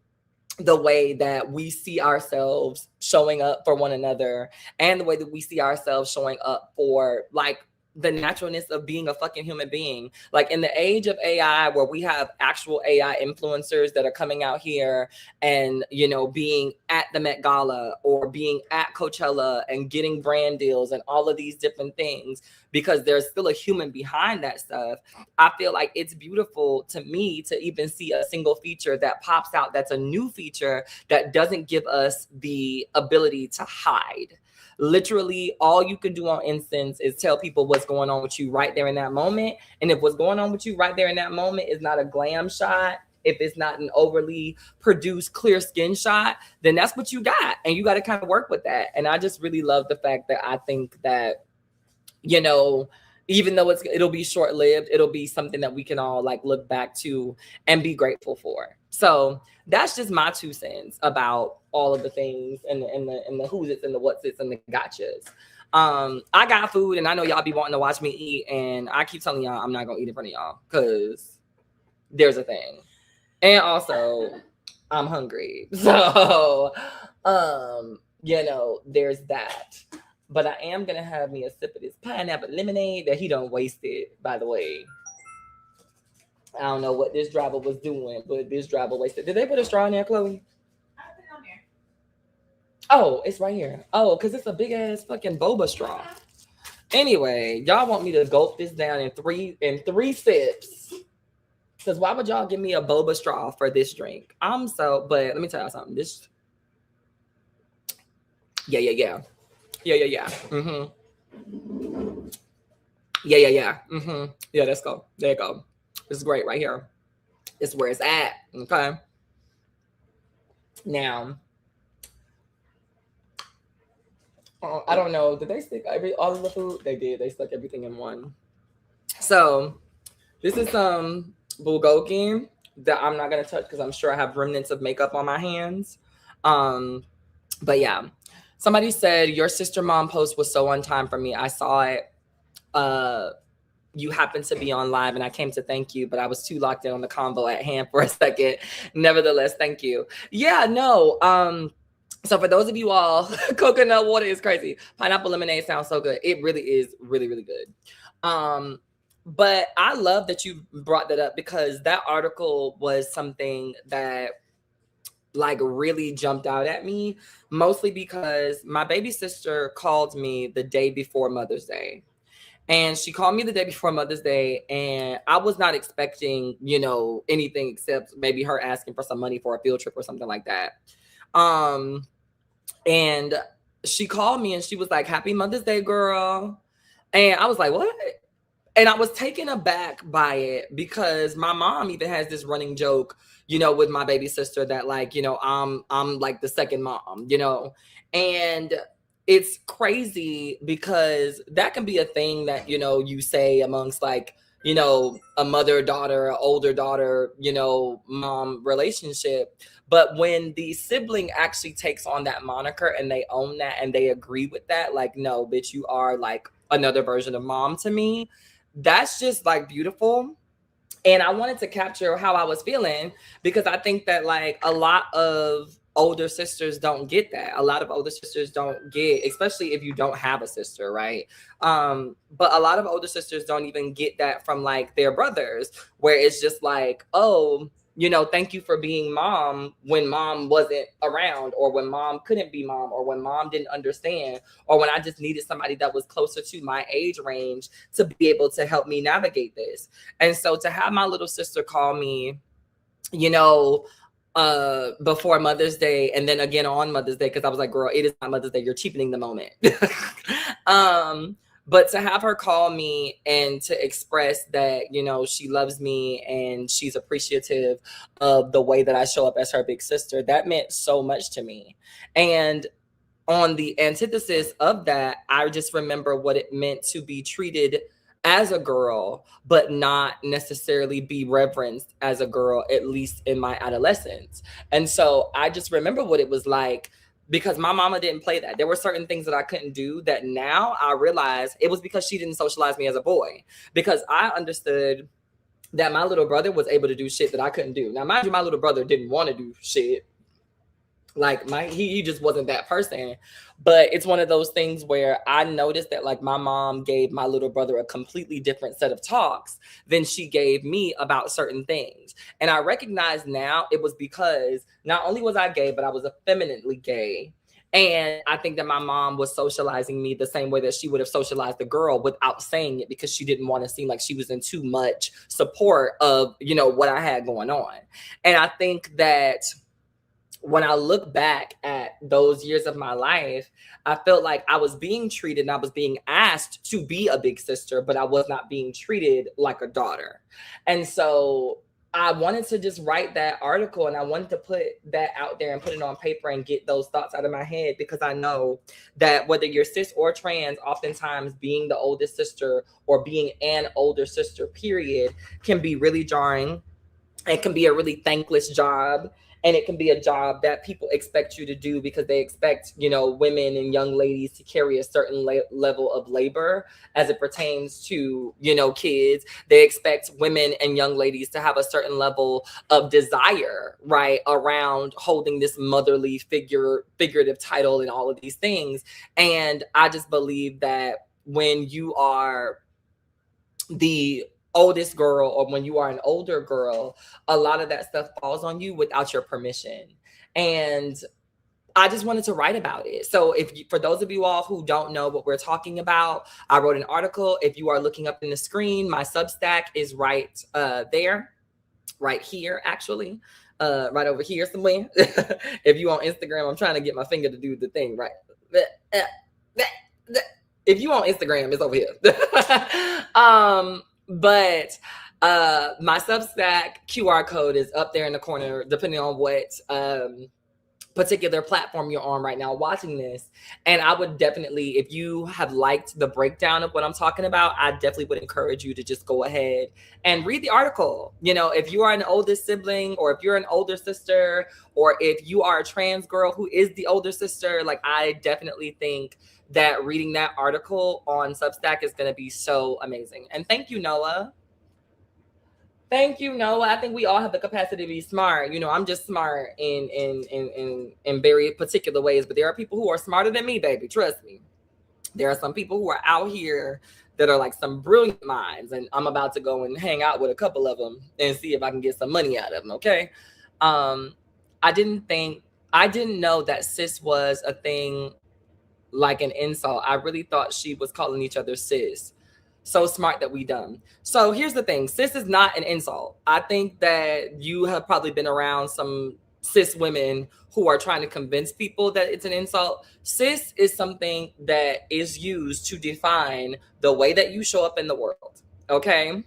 the way that we see ourselves showing up for one another, and the way that we see ourselves showing up for like the naturalness of being a fucking human being. Like in the age of AI, where we have actual AI influencers that are coming out here and, you know, being at the Met Gala or being at Coachella and getting brand deals and all of these different things, because there's still a human behind that stuff. I feel like it's beautiful to me to even see a single feature that pops out that's a new feature that doesn't give us the ability to hide. Literally, all you can do on Instance is tell people what's going on with you right there in that moment. And if what's going on with you right there in that moment is not a glam shot, if it's not an overly produced clear skin shot, then that's what you got. And you got to kind of work with that. And I just really love the fact that I think that, you know, even though it'll be short-lived, it'll be something that we can all like look back to and be grateful for. So that's just my 2 cents about all of the things and the who's it's and the what's it's and the gotchas. I got food and I know y'all be wanting to watch me eat, and I keep telling y'all I'm not gonna eat in front of y'all because there's a thing. And also I'm hungry. So there's that. But I am gonna have me a sip of this pineapple lemonade that he done wasted, by the way. I don't know what this driver was doing, but this driver wasted. Did they put a straw in there, Chloe? I put it on there. Oh, it's right here. Oh, because it's a big ass fucking boba straw. Anyway, y'all want me to gulp this down in three sips. Because why would y'all give me a boba straw for this drink? But let me tell y'all something. This, yeah. Mm-hmm. Yeah. Mm-hmm. Yeah, let's go. There you go. This is great right here. It's where it's at. Okay. Now, I don't know. Did they stick all of the food? They did. They stuck everything in one. So this is some bulgogi that I'm not gonna touch because I'm sure I have remnants of makeup on my hands. But yeah, somebody said your sister mom post was so on time for me. I saw it. You happened to be on live and I came to thank you, but I was too locked in on the convo at hand for a second. Nevertheless, thank you. Yeah, no. So for those of you all, coconut water is crazy. Pineapple lemonade sounds so good. It really is really, really good. But I love that you brought that up because that article was something that like really jumped out at me, mostly because my baby sister called me the day before Mother's Day. And she called me the day before Mother's Day, and I was not expecting, anything except maybe her asking for some money for a field trip or something like that. And she called me and she was like, "Happy Mother's Day, girl." And I was like, "What?" And I was taken aback by it because my mom even has this running joke, with my baby sister that like, I'm like the second mom, and it's crazy because that can be a thing that, you say amongst like, a mother-daughter, older daughter, mom relationship. But when the sibling actually takes on that moniker and they own that and they agree with that, like, no, bitch, you are like another version of mom to me. That's just like beautiful. And I wanted to capture how I was feeling because I think that like a lot of older sisters don't get that. A lot of older sisters don't get, especially if you don't have a sister, right? But a lot of older sisters don't even get that from like their brothers, where it's just like, oh, thank you for being mom when mom wasn't around, or when mom couldn't be mom, or when mom didn't understand, or when I just needed somebody that was closer to my age range to be able to help me navigate this. And so to have my little sister call me, before Mother's Day and then again on Mother's Day, because I was like, girl, it is not Mother's Day. You're cheapening the moment. But to have her call me and to express that, she loves me and she's appreciative of the way that I show up as her big sister, that meant so much to me. And on the antithesis of that, I just remember what it meant to be treated as a girl, but not necessarily be reverenced as a girl, at least in my adolescence. And so I just remember what it was like because my mama didn't play that. There were certain things that I couldn't do that now I realize it was because she didn't socialize me as a boy, because I understood that my little brother was able to do shit that I couldn't do. Now, mind you, my little brother didn't want to do shit. Like he just wasn't that person. But it's one of those things where I noticed that like my mom gave my little brother a completely different set of talks than she gave me about certain things. And I recognize now it was because not only was I gay, but I was effeminately gay. And I think that my mom was socializing me the same way that she would have socialized the girl without saying it, because she didn't want to seem like she was in too much support of, what I had going on. And I think that when I look back at those years of my life, I felt like I was being treated and I was being asked to be a big sister, but I was not being treated like a daughter. And so I wanted to just write that article and I wanted to put that out there and put it on paper and get those thoughts out of my head, because I know that whether you're cis or trans, oftentimes being the oldest sister or being an older sister, period, can be really jarring. It can be a really thankless job, and it can be a job that people expect you to do because they expect, women and young ladies to carry a certain level of labor as it pertains to, kids. They expect women and young ladies to have a certain level of desire, right, around holding this motherly figurative title and all of these things. And I just believe that when you are the oldest girl, or when you are an older girl, a lot of that stuff falls on you without your permission. And I just wanted to write about it. So for those of you all who don't know what we're talking about, I wrote an article. If you are looking up in the screen, my Substack is right there, right here, actually, right over here somewhere. If you on Instagram, I'm trying to get my finger to do the thing, right? If you on Instagram, it's over here. But my Substack QR code is up there in the corner, depending on what particular platform you're on right now watching this. And I would definitely, if you have liked the breakdown of what I'm talking about, I definitely would encourage you to just go ahead and read the article. If you are an oldest sibling, or if you're an older sister, or if you are a trans girl who is the older sister, like, I definitely think that reading that article on Substack is going to be so amazing. And thank you, Noah. Thank you, Noah. I think we all have the capacity to be smart. I'm just smart in very particular ways, but there are people who are smarter than me, baby. Trust me. There are some people who are out here that are like some brilliant minds, and I'm about to go and hang out with a couple of them and see if I can get some money out of them. Okay. I didn't know that sis was a thing, like an insult. I really thought she was calling each other sis. So smart that we dumb. So here's the thing. Sis is not an insult. I think that you have probably been around some cis women who are trying to convince people that it's an insult. Cis is something that is used to define the way that you show up in the world. Okay?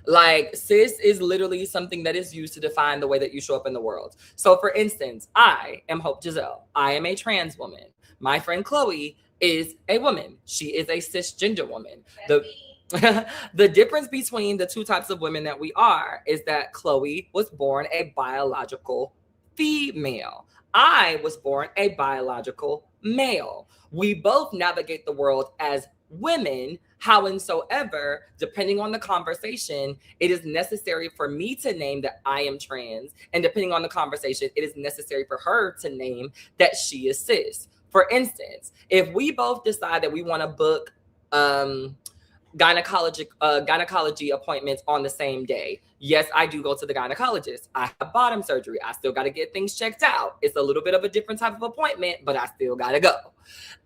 Like, cis is literally something that is used to define the way that you show up in the world. So for instance, I am Hope Giselle. I am a trans woman. My friend Chloe is a woman. She is a cisgender woman. The difference between the two types of women that we are is that Chloe was born a biological female. I was born a biological male. We both navigate the world as women. Howsoever, depending on the conversation, it is necessary for me to name that I am trans. And depending on the conversation, it is necessary for her to name that she is cis. For instance, if we both decide that we want to book gynecology appointments on the same day, yes, I do go to the gynecologist. I have bottom surgery. I still got to get things checked out. It's a little bit of a different type of appointment, but I still got to go.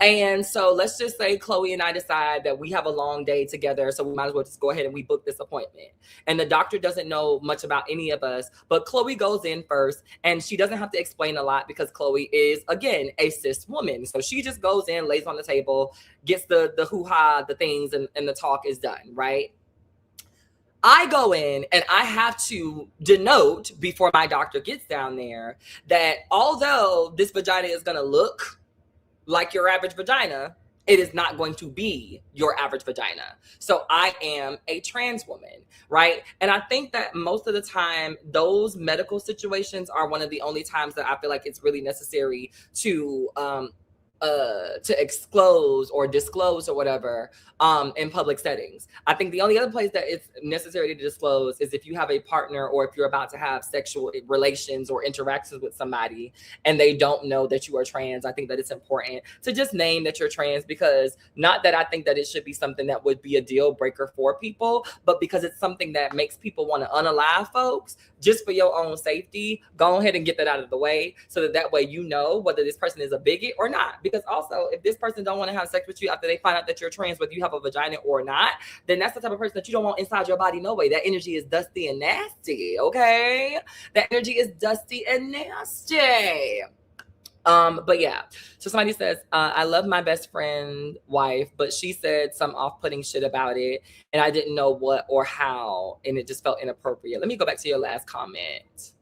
And so let's just say Chloe and I decide that we have a long day together, so we might as well just go ahead and we book this appointment. And the doctor doesn't know much about any of us, but Chloe goes in first, and she doesn't have to explain a lot because Chloe is, again, a cis woman. So she just goes in, lays on the table, gets the hoo-ha, the things, and the talk is done, right? I go in and I have to denote before my doctor gets down there that although this vagina is going to look like your average vagina, it is not going to be your average vagina. So I am a trans woman, right? And I think that most of the time, those medical situations are one of the only times that I feel like it's really necessary to disclose or whatever in public settings. I think the only other place that it's necessary to disclose is if you have a partner, or if you're about to have sexual relations or interactions with somebody and they don't know that you are trans. I think that it's important to just name that you're trans, because not that I think that it should be something that would be a deal breaker for people, but because it's something that makes people want to unalive folks just for your own safety. Go ahead and get that out of the way so that way you know whether this person is a bigot or not. Because also, if this person don't want to have sex with you after they find out that you're trans, whether you have a vagina or not, then that's the type of person that you don't want inside your body no way. That energy is dusty and nasty, okay? That energy is dusty and nasty. But yeah, so somebody says, I love my best friend wife, but she said some off-putting shit about it, and I didn't know what or how, and it just felt inappropriate. Let me go back to your last comment.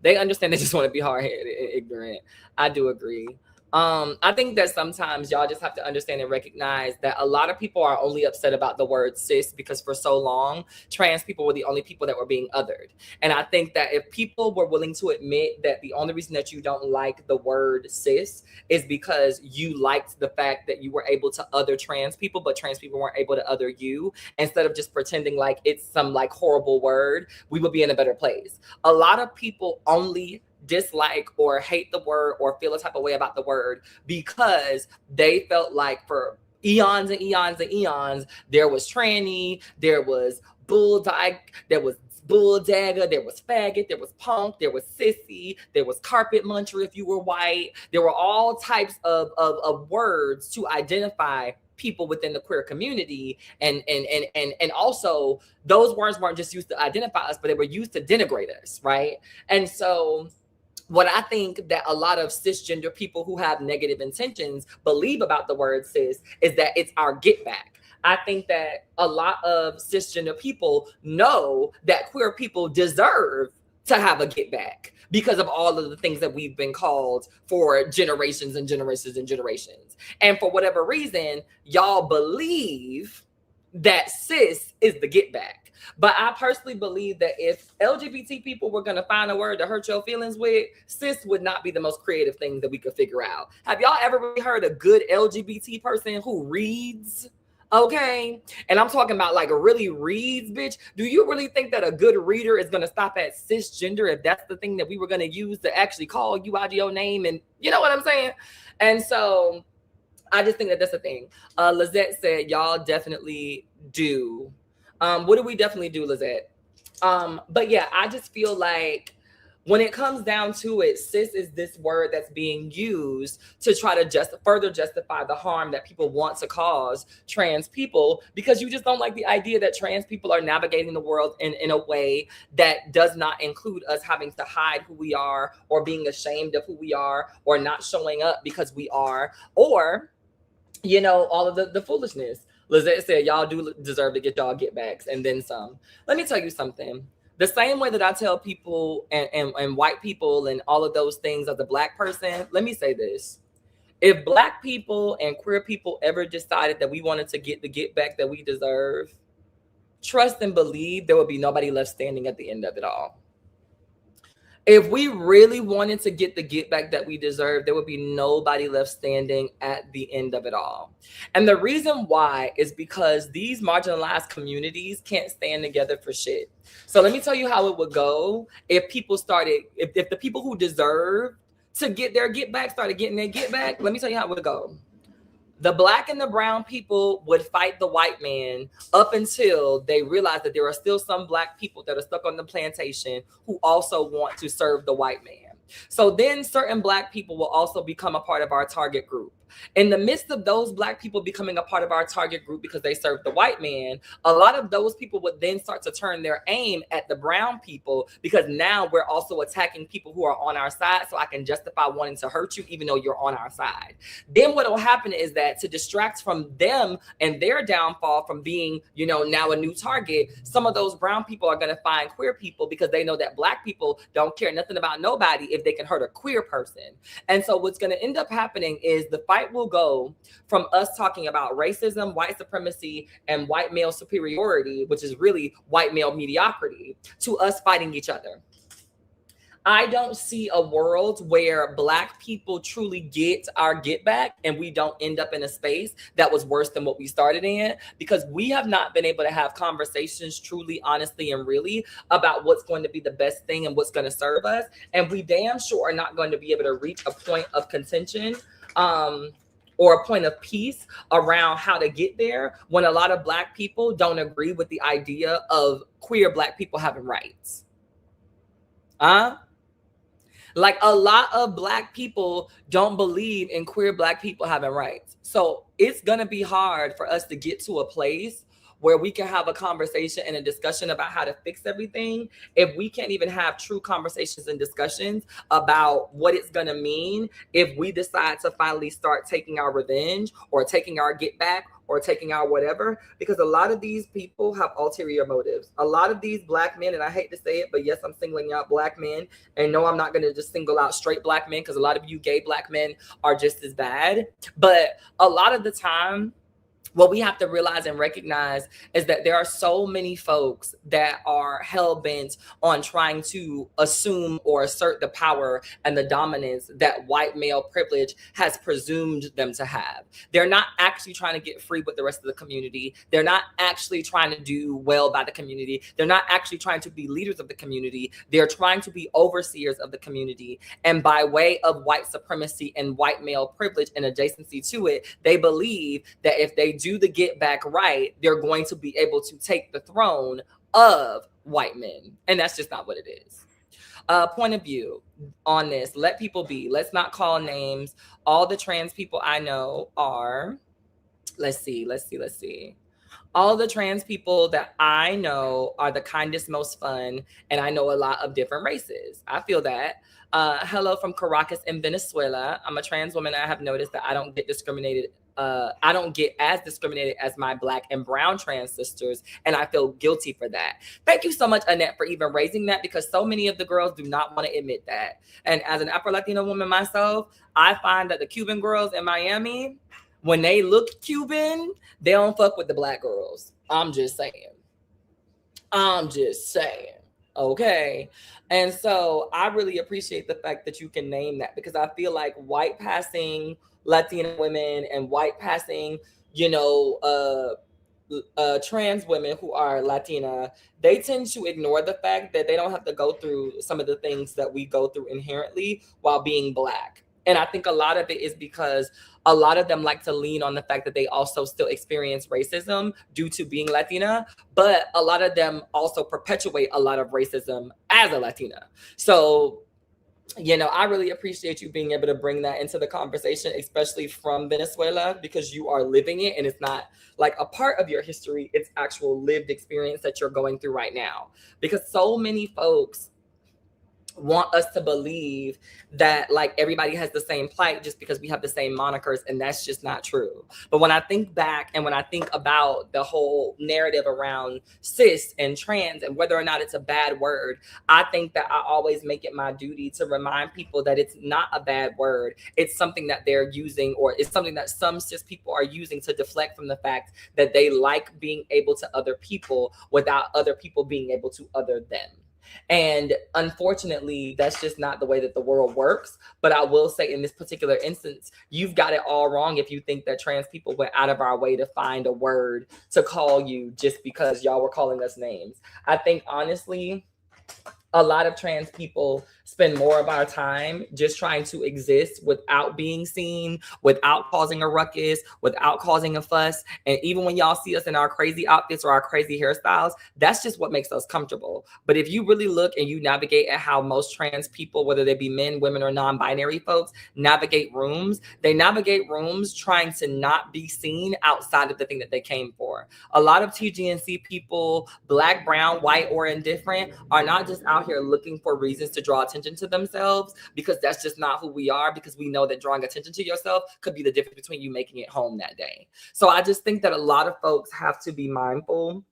They understand, they just want to be hard-headed and ignorant. I do agree. I think that sometimes y'all just have to understand and recognize that a lot of people are only upset about the word cis because for so long, trans people were the only people that were being othered. And I think that if people were willing to admit that the only reason that you don't like the word cis is because you liked the fact that you were able to other trans people, but trans people weren't able to other you, instead of just pretending like it's some like horrible word, we would be in a better place. A lot of people only dislike or hate the word or feel a type of way about the word because they felt like for eons and eons and eons there was tranny, there was bulldog, there was bulldagger, there was faggot, there was punk, there was sissy, there was carpet muncher if you were white. There were all types of words to identify people within the queer community, and also those words weren't just used to identify us, but they were used to denigrate us, right? And so what I think that a lot of cisgender people who have negative intentions believe about the word cis is that it's our get back. I think that a lot of cisgender people know that queer people deserve to have a get back because of all of the things that we've been called for generations and generations and generations. And for whatever reason, y'all believe that cis is the get back. But I personally believe that if LGBT people were going to find a word to hurt your feelings with, cis would not be the most creative thing that we could figure out. Have y'all ever really heard a good LGBT person who reads? Okay. And I'm talking about like really reads, bitch. Do you really think that a good reader is going to stop at cisgender if that's the thing that we were going to use to actually call you out your name? And you know what I'm saying? And so I just think that that's the thing. Lizette said, y'all definitely do. What do we definitely do, Lizette? But yeah, I just feel like when it comes down to it, cis is this word that's being used to try to further justify the harm that people want to cause trans people, because you just don't like the idea that trans people are navigating the world in a way that does not include us having to hide who we are, or being ashamed of who we are, or not showing up because we are, or you know, all of the foolishness. Lizette said, y'all do deserve to get y'all get backs and then some. Let me tell you something. The same way that I tell people and white people and all of those things as a black person, let me say this. If black people and queer people ever decided that we wanted to get the get back that we deserve, trust and believe there would be nobody left standing at the end of it all. If we really wanted to get the get back that we deserve, there would be nobody left standing at the end of it all. And the reason why is because these marginalized communities can't stand together for shit. So let me tell you how it would go if people started, if the people who deserve to get their get back started getting their get back. Let me tell you how it would go. The black and the brown people would fight the white man up until they realize that there are still some black people that are stuck on the plantation who also want to serve the white man. So then certain black people will also become a part of our target group. In the midst of those black people becoming a part of our target group because they serve the white man, a lot of those people would then start to turn their aim at the brown people, because now we're also attacking people who are on our side, so I can justify wanting to hurt you even though you're on our side. Then what will happen is that to distract from them and their downfall from being, you know, now a new target, some of those brown people are going to find queer people because they know that black people don't care nothing about nobody if they can hurt a queer person. And so what's going to end up happening is the fight will go from us talking about racism, white supremacy, and white male superiority, which is really white male mediocrity, to us fighting each other. I don't see a world where black people truly get our get back and we don't end up in a space that was worse than what we started in, because we have not been able to have conversations truly, honestly, and really about what's going to be the best thing and what's going to serve us. And we damn sure are not going to be able to reach a point of contention or a point of peace around how to get there when a lot of black people don't agree with the idea of queer black people having rights. Like a lot of black people don't believe in queer black people having rights. So it's going to be hard for us to get to a place where we can have a conversation and a discussion about how to fix everything, if we can't even have true conversations and discussions about what it's going to mean if we decide to finally start taking our revenge or taking our get back or taking our whatever, because a lot of these people have ulterior motives. A lot of these black men, and I hate to say it, but yes, I'm singling out black men, and no, I'm not going to just single out straight black men, because a lot of you gay black men are just as bad. But a lot of the time, what we have to realize and recognize is that there are so many folks that are hell-bent on trying to assume or assert the power and the dominance that white male privilege has presumed them to have. They're not actually trying to get free with the rest of the community. They're not actually trying to do well by the community. They're not actually trying to be leaders of the community. They're trying to be overseers of the community. And by way of white supremacy and white male privilege and adjacency to it, they believe that if they do the get back right, they're going to be able to take the throne of white men. And that's just not what it is. Point of view on this, let people be. Let's not call names. All the trans people I know are, let's see. All the trans people that I know are the kindest, most fun, and I know a lot of different races. I feel that. Hello from Caracas in Venezuela. I'm a trans woman. I have noticed that I don't get discriminated. I don't get as discriminated as my black and brown trans sisters, and I feel guilty for that. Thank you so much, Annette, for even raising that, because so many of the girls do not want to admit that. And as an Afro-Latina woman myself, I find that the Cuban girls in Miami, when they look Cuban, they don't fuck with the black girls. I'm just saying. Okay. And so I really appreciate the fact that you can name that, because I feel like white passing Latina women and white passing, trans women who are Latina, they tend to ignore the fact that they don't have to go through some of the things that we go through inherently while being black. And I think a lot of it is because a lot of them like to lean on the fact that they also still experience racism due to being Latina, but a lot of them also perpetuate a lot of racism as a Latina. So, I really appreciate you being able to bring that into the conversation, especially from Venezuela, because you are living it and it's not like a part of your history, it's actual lived experience that you're going through right now. Because so many folks want us to believe that like everybody has the same plight just because we have the same monikers, and that's just not true. But when I think back and when I think about the whole narrative around cis and trans and whether or not it's a bad word, I think that I always make it my duty to remind people that it's not a bad word. It's something that they're using, or it's something that some cis people are using to deflect from the fact that they like being able to other people without other people being able to other them. And unfortunately, that's just not the way that the world works. But I will say, in this particular instance, you've got it all wrong if you think that trans people went out of our way to find a word to call you just because y'all were calling us names. I think, honestly, a lot of trans people spend more of our time just trying to exist without being seen, without causing a ruckus, without causing a fuss. And even when y'all see us in our crazy outfits or our crazy hairstyles, that's just what makes us comfortable. But if you really look and you navigate at how most trans people, whether they be men, women, or non-binary folks, navigate rooms, they navigate rooms trying to not be seen outside of the thing that they came for. A lot of TGNC people, black, brown, white, or indifferent, are not just out here looking for reasons to draw attention to themselves, because that's just not who we are, because we know that drawing attention to yourself could be the difference between you making it home that day. So I just think that a lot of folks have to be mindful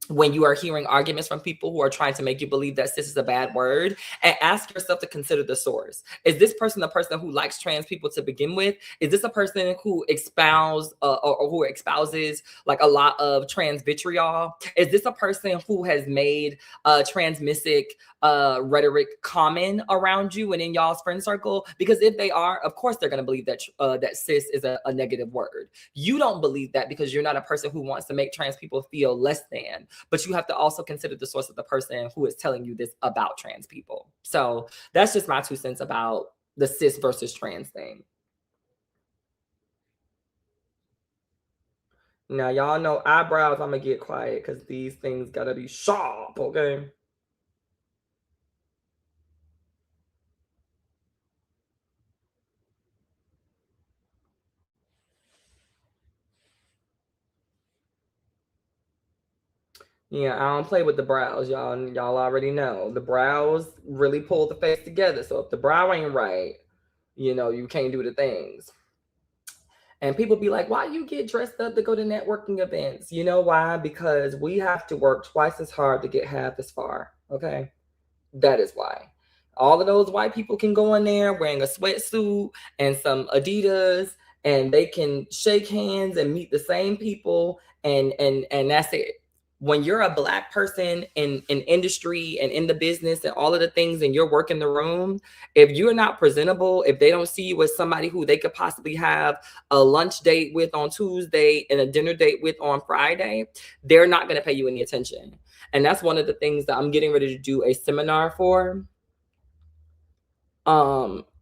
when you are hearing arguments from people who are trying to make you believe that cis is a bad word, and ask yourself to consider the source. Is this person a person who likes trans people to begin with? Is this a person who espouse or who espouses like a lot of trans vitriol? Is this a person who has made transmissic rhetoric common around you and in y'all's friend circle? Because if they are, of course they're going to believe that that cis is a negative word. You don't believe that because you're not a person who wants to make trans people feel less than. But you have to also consider the source of the person who is telling you this about trans people. So that's just my 2 cents about the cis versus trans thing. Now, y'all know eyebrows, I'm going to get quiet because these things got to be sharp, okay? Yeah, I don't play with the brows, y'all. Y'all already know the brows really pull the face together. So if the brow ain't right, you can't do the things. And people be like, why you get dressed up to go to networking events? You know why? Because we have to work twice as hard to get half as far. Okay. That is why. All of those white people can go in there wearing a sweatsuit and some Adidas, and they can shake hands and meet the same people, and that's it. When you're a black person in industry and in the business and all of the things, and you're working the room, if you're not presentable, if they don't see you as somebody who they could possibly have a lunch date with on Tuesday and a dinner date with on Friday, they're not going to pay you any attention. And that's one of the things that I'm getting ready to do a seminar for,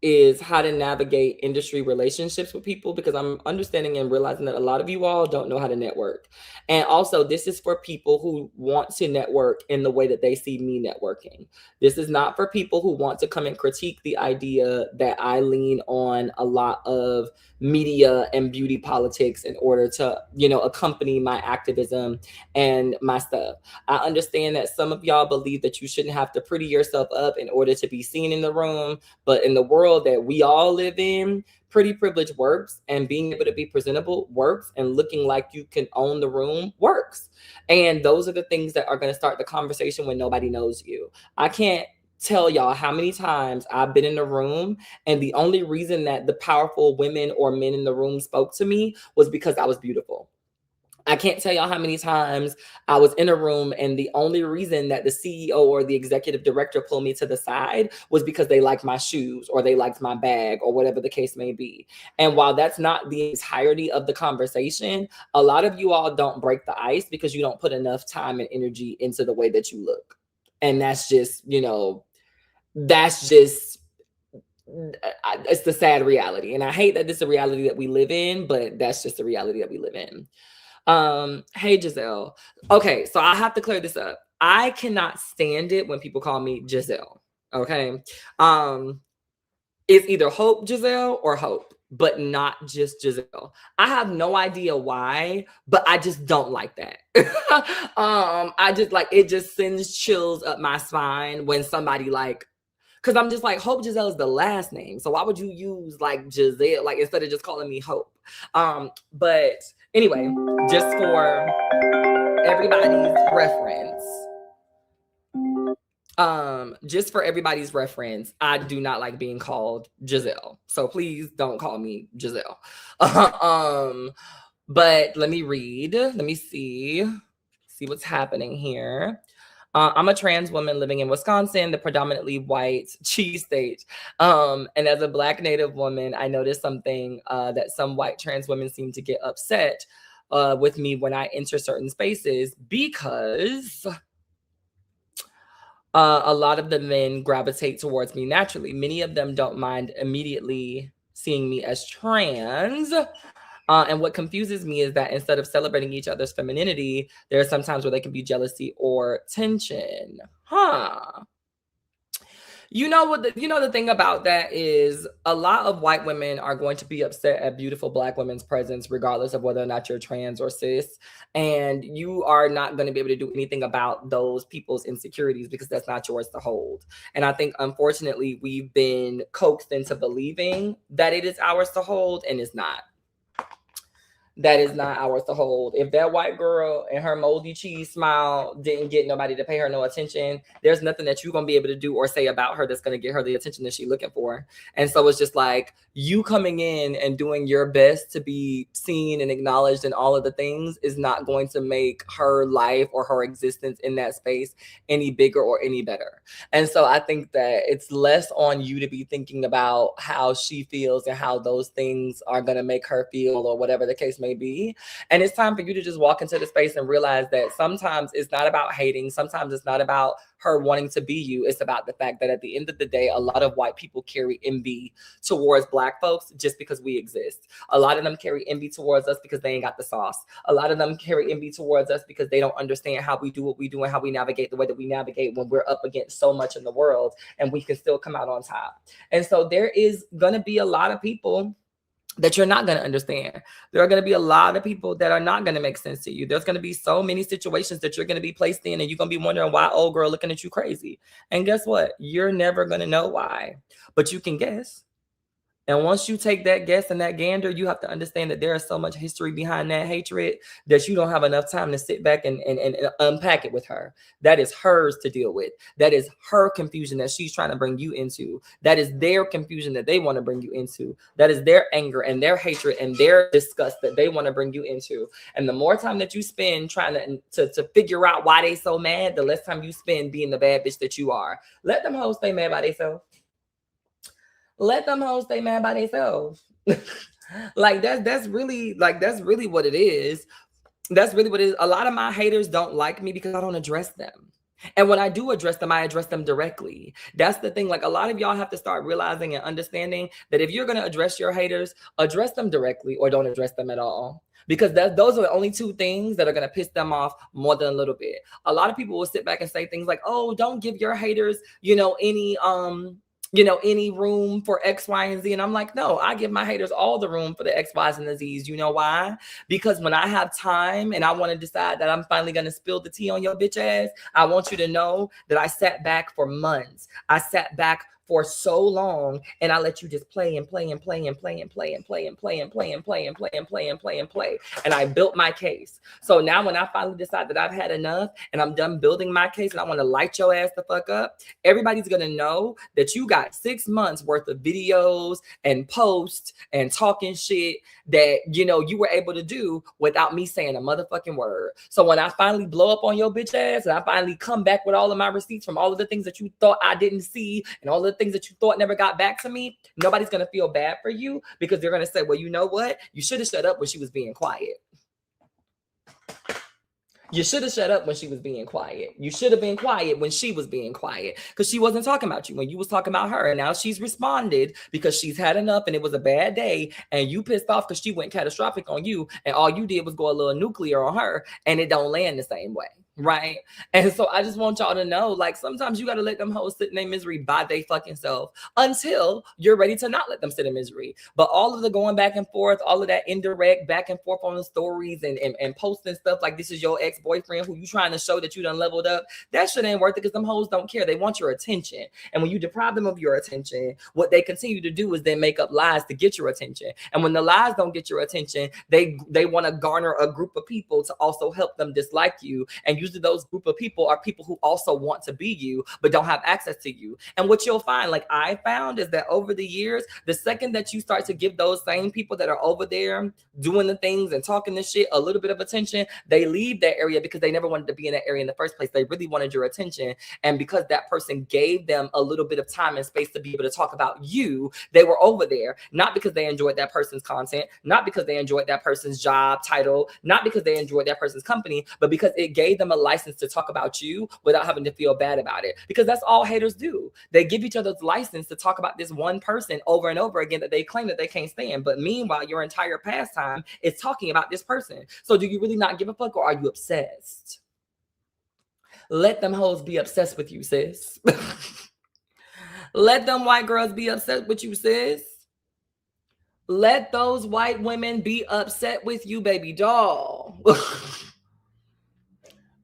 is how to navigate industry relationships with people, because I'm understanding and realizing that a lot of you all don't know how to network. And also, this is for people who want to network in the way that they see me networking. This is not for people who want to come and critique the idea that I lean on a lot of media and beauty politics in order to, accompany my activism and my stuff. I understand that some of y'all believe that you shouldn't have to pretty yourself up in order to be seen in the room. But in the world that we all live in, pretty privilege works, and being able to be presentable works, and looking like you can own the room works. And those are the things that are going to start the conversation when nobody knows you. I can't tell y'all how many times I've been in a room, and the only reason that the powerful women or men in the room spoke to me was because I was beautiful. I can't tell y'all how many times I was in a room, and the only reason that the CEO or the executive director pulled me to the side was because they liked my shoes or they liked my bag or whatever the case may be. And while that's not the entirety of the conversation, a lot of you all don't break the ice because you don't put enough time and energy into the way that you look. And that's just, that's just, it's the sad reality. And I hate that this is a reality that we live in, but that's just the reality that we live in. Hey Giselle. Okay, so I have to clear this up. I cannot stand it when people call me Giselle. Okay. It's either Hope Giselle or Hope, but not just Giselle. I have no idea why, but I just don't like that. I just like, it just sends chills up my spine when somebody like, because I'm just like, Hope Giselle is the last name. So why would you use like Giselle, like instead of just calling me Hope? But anyway, just for everybody's reference, I do not like being called Giselle. So please don't call me Giselle. But let me read. Let me see what's happening here. I'm a trans woman living in Wisconsin, the predominantly white cheese state. And as a Black Native woman, I noticed something that some white trans women seem to get upset with me when I enter certain spaces, because a lot of the men gravitate towards me naturally. Many of them don't mind immediately seeing me as trans. And what confuses me is that instead of celebrating each other's femininity, there are some times where there can be jealousy or tension. The thing about that is a lot of white women are going to be upset at beautiful Black women's presence, regardless of whether or not you're trans or cis. And you are not going to be able to do anything about those people's insecurities because that's not yours to hold. And I think, unfortunately, we've been coaxed into believing that it is ours to hold, and it's not. That is not ours to hold. If that white girl and her moldy cheese smile didn't get nobody to pay her no attention, there's nothing that you're going to be able to do or say about her that's going to get her the attention that she's looking for. And so it's just like you coming in and doing your best to be seen and acknowledged and all of the things is not going to make her life or her existence in that space any bigger or any better. And so I think that it's less on you to be thinking about how she feels and how those things are going to make her feel or whatever the case may be. And it's time for you to just walk into the space and realize that sometimes it's not about hating. Sometimes it's not about her wanting to be you. It's about the fact that at the end of the day, a lot of white people carry envy towards Black folks just because we exist. A lot of them carry envy towards us because they ain't got the sauce. A lot of them carry envy towards us because they don't understand how we do what we do and how we navigate the way that we navigate when we're up against so much in the world and we can still come out on top. And so there is going to be a lot of people that you're not going to understand. There are going to be a lot of people that are not going to make sense to you. There's going to be so many situations that you're going to be placed in, and you're going to be wondering why old girl looking at you crazy. And guess what? You're never going to know why, but you can guess. And once you take that guess and that gander, you have to understand that there is so much history behind that hatred that you don't have enough time to sit back and unpack it with her. That is hers to deal with. That is her confusion that she's trying to bring you into. That is their confusion that they want to bring you into. That is their anger and their hatred and their disgust that they want to bring you into. And the more time that you spend trying to figure out why they so mad, the less time you spend being the bad bitch that you are. Let them hoes stay mad by themselves. Let them hoes stay mad by themselves. Like that's really what it is. That's really what it is. A lot of my haters don't like me because I don't address them. And when I do address them, I address them directly. That's the thing. Like, a lot of y'all have to start realizing and understanding that if you're going to address your haters, address them directly or don't address them at all. Because those are the only two things that are going to piss them off more than a little bit. A lot of people will sit back and say things like, oh, don't give your haters, any room for X, Y, and Z. And I'm like, no, I give my haters all the room for the X, Y's, and the Z's. You know why? Because when I have time and I want to decide that I'm finally going to spill the tea on your bitch ass, I want you to know that I sat back for months. I sat back for so long, and I let you just play and play and play and play and play and play and play and play and play and play and play and play and play. And I built my case. So now when I finally decide that I've had enough and I'm done building my case and I want to light your ass the fuck up, everybody's going to know that you got 6 months worth of videos and posts and talking shit that, you were able to do without me saying a motherfucking word. So when I finally blow up on your bitch ass and I finally come back with all of my receipts from all of the things that you thought I didn't see and all of the things that you thought never got back to me, nobody's going to feel bad for you because they're going to say, well, you know what? You should have shut up when she was being quiet. You should have shut up when she was being quiet. You should have been quiet when she was being quiet because she wasn't talking about you when you was talking about her. And now she's responded because she's had enough and it was a bad day and you pissed off because she went catastrophic on you and all you did was go a little nuclear on her and it don't land the same way. Right. And so I just want y'all to know, like, sometimes you got to let them hoes sit in their misery by they fucking self until you're ready to not let them sit in misery. But all of the going back and forth, all of that indirect back and forth on the stories and posting stuff like this is your ex-boyfriend who you trying to show that you done leveled up, that shit ain't worth it because them hoes don't care. They want your attention. And when you deprive them of your attention, what they continue to do is then make up lies to get your attention. And when the lies don't get your attention, they want to garner a group of people to also help them dislike you. And usually those group of people are people who also want to be you, but don't have access to you. And what you'll find, like I found, is that over the years, the second that you start to give those same people that are over there doing the things and talking this shit a little bit of attention, they leave that area because they never wanted to be in that area in the first place. They really wanted your attention. And because that person gave them a little bit of time and space to be able to talk about you, they were over there, not because they enjoyed that person's content, not because they enjoyed that person's job title, not because they enjoyed that person's company, but because it gave them a license to talk about you without having to feel bad about it. Because that's all haters do. They give each other's license to talk about this one person over and over again that they claim that they can't stand. But meanwhile, your entire pastime is talking about this person. So do you really not give a fuck, or are you obsessed? Let them hoes be obsessed with you, sis. Let them white girls be upset with you, sis. Let those white women be upset with you, baby doll.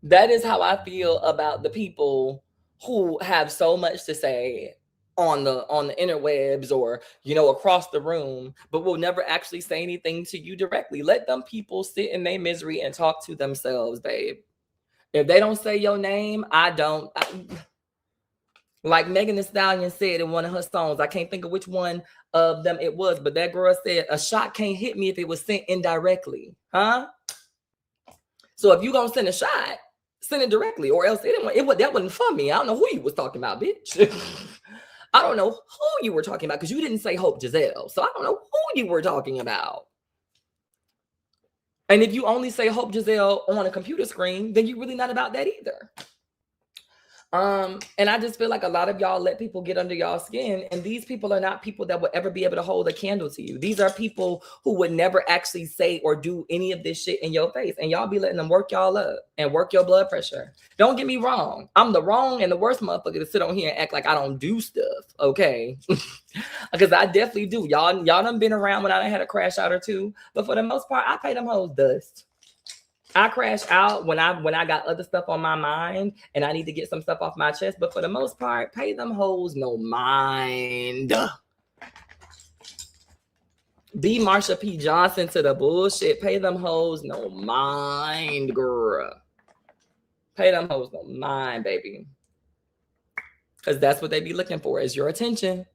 That is how I feel about the people who have so much to say on the interwebs or, across the room, but will never actually say anything to you directly. Let them people sit in their misery and talk to themselves, babe. If they don't say your name, like Megan Thee Stallion said in one of her songs, I can't think of which one of them it was, but that girl said, a shot can't hit me if it was sent indirectly. Huh? So if you gonna send a shot, send it directly, or else that wasn't for me. I don't know who you was talking about, bitch. I don't know who you were talking about because you didn't say Hope Giselle. So I don't know who you were talking about. And if you only say Hope Giselle on a computer screen, then you're really not about that either. And I just feel like a lot of y'all let people get under y'all skin, and these people are not people that would ever be able to hold a candle to you. These are people who would never actually say or do any of this shit in your face, and y'all be letting them work y'all up and work your blood pressure. Don't get me wrong. I'm the wrong and the worst motherfucker to sit on here and act like I don't do stuff, okay? Because I definitely do. Y'all done been around when I done had a crash out or two. But for the most part, I pay them hoes dust. I crash out when I got other stuff on my mind and I need to get some stuff off my chest. But for the most part, pay them hoes no mind. Be Marsha P. Johnson to the bullshit. Pay them hoes no mind, girl. Pay them hoes no mind, baby. Because that's what they be looking for, is your attention.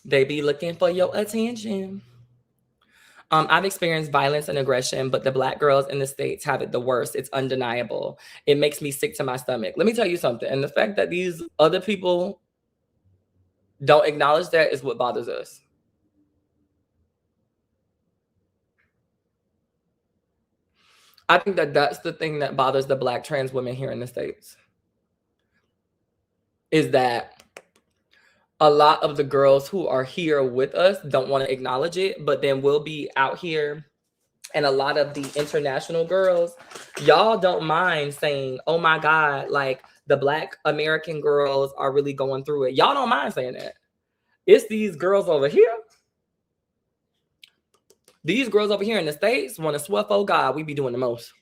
They be looking for your attention. I've experienced violence and aggression, but the Black girls in the States have it the worst. It's undeniable. It makes me sick to my stomach. Let me tell you something. And the fact that these other people don't acknowledge that is what bothers us. I think that that's the thing that bothers the Black trans women here in the States, is that a lot of the girls who are here with us don't want to acknowledge it, but then we'll be out here. And a lot of the international girls, y'all don't mind saying, oh my God, like the Black American girls are really going through it. Y'all don't mind saying that. It's these girls over here. These girls over here in the States want to swear, oh God, we be doing the most.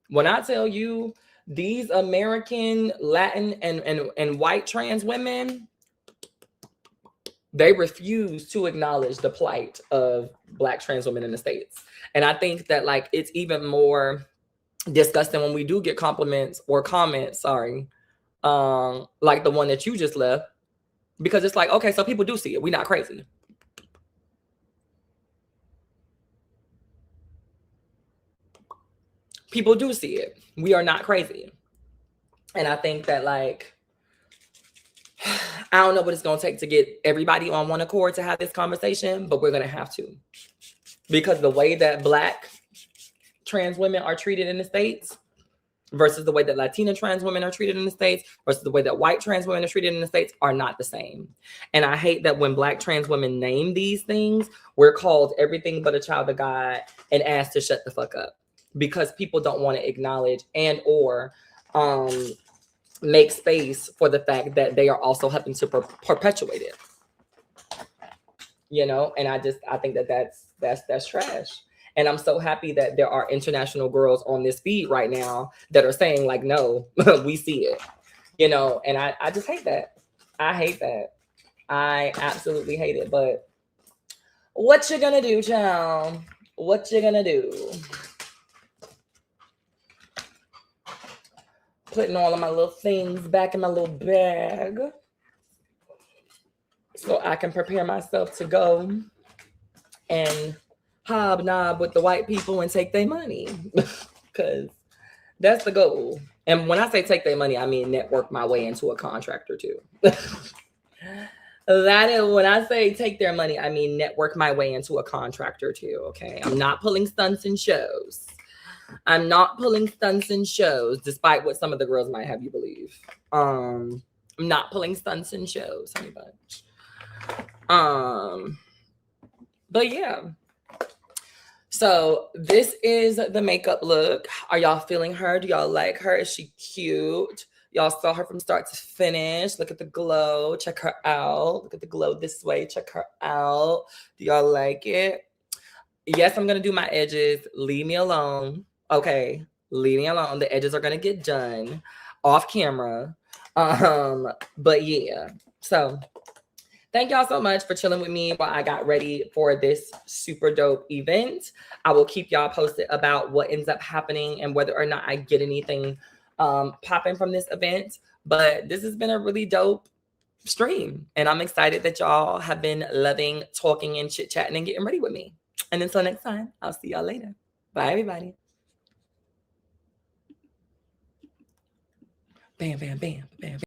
When I tell you, these American, Latin, and white trans women, they refuse to acknowledge the plight of Black trans women in the States. And I think that like it's even more disgusting when we do get compliments or comments, like the one that you just left, because it's like, okay, so people do see it. We're not crazy. People do see it. We are not crazy. And I think that like, I don't know what it's going to take to get everybody on one accord to have this conversation, but we're going to have to. Because the way that Black trans women are treated in the States versus the way that Latina trans women are treated in the States versus the way that white trans women are treated in the States are not the same. And I hate that when Black trans women name these things, we're called everything but a child of God and asked to shut the fuck up, because people don't want to acknowledge and or make space for the fact that they are also helping to perpetuate it. You know, and I think that that's trash. And I'm so happy that there are international girls on this feed right now that are saying like, no, we see it, you know, and I just hate that. I hate that. I absolutely hate it. But what you gonna do, child? What you gonna do? Putting all of my little things back in my little bag so I can prepare myself to go and hobnob with the white people and take their money, because that's the goal. And when I say take their money, I mean network my way into a contract or two. That is, when I say take their money, I mean network my way into a contract or two. Okay, I'm not pulling stunts and shows. I'm not pulling stunts and shows, despite what some of the girls might have you believe. I'm not pulling stunts and shows, honey bunch. But yeah. So this is the makeup look. Are y'all feeling her? Do y'all like her? Is she cute? Y'all saw her from start to finish. Look at the glow. Check her out. Look at the glow this way. Check her out. Do y'all like it? Yes, I'm going to do my edges. Leave me alone. Okay, leave me alone. The edges are going to get done off camera. But yeah. So thank y'all so much for chilling with me while I got ready for this super dope event. I will keep y'all posted about what ends up happening and whether or not I get anything popping from this event. But this has been a really dope stream. And I'm excited that y'all have been loving talking and chit-chatting and getting ready with me. And until next time, I'll see y'all later. Bye, everybody. Bam, bam, bam, bam.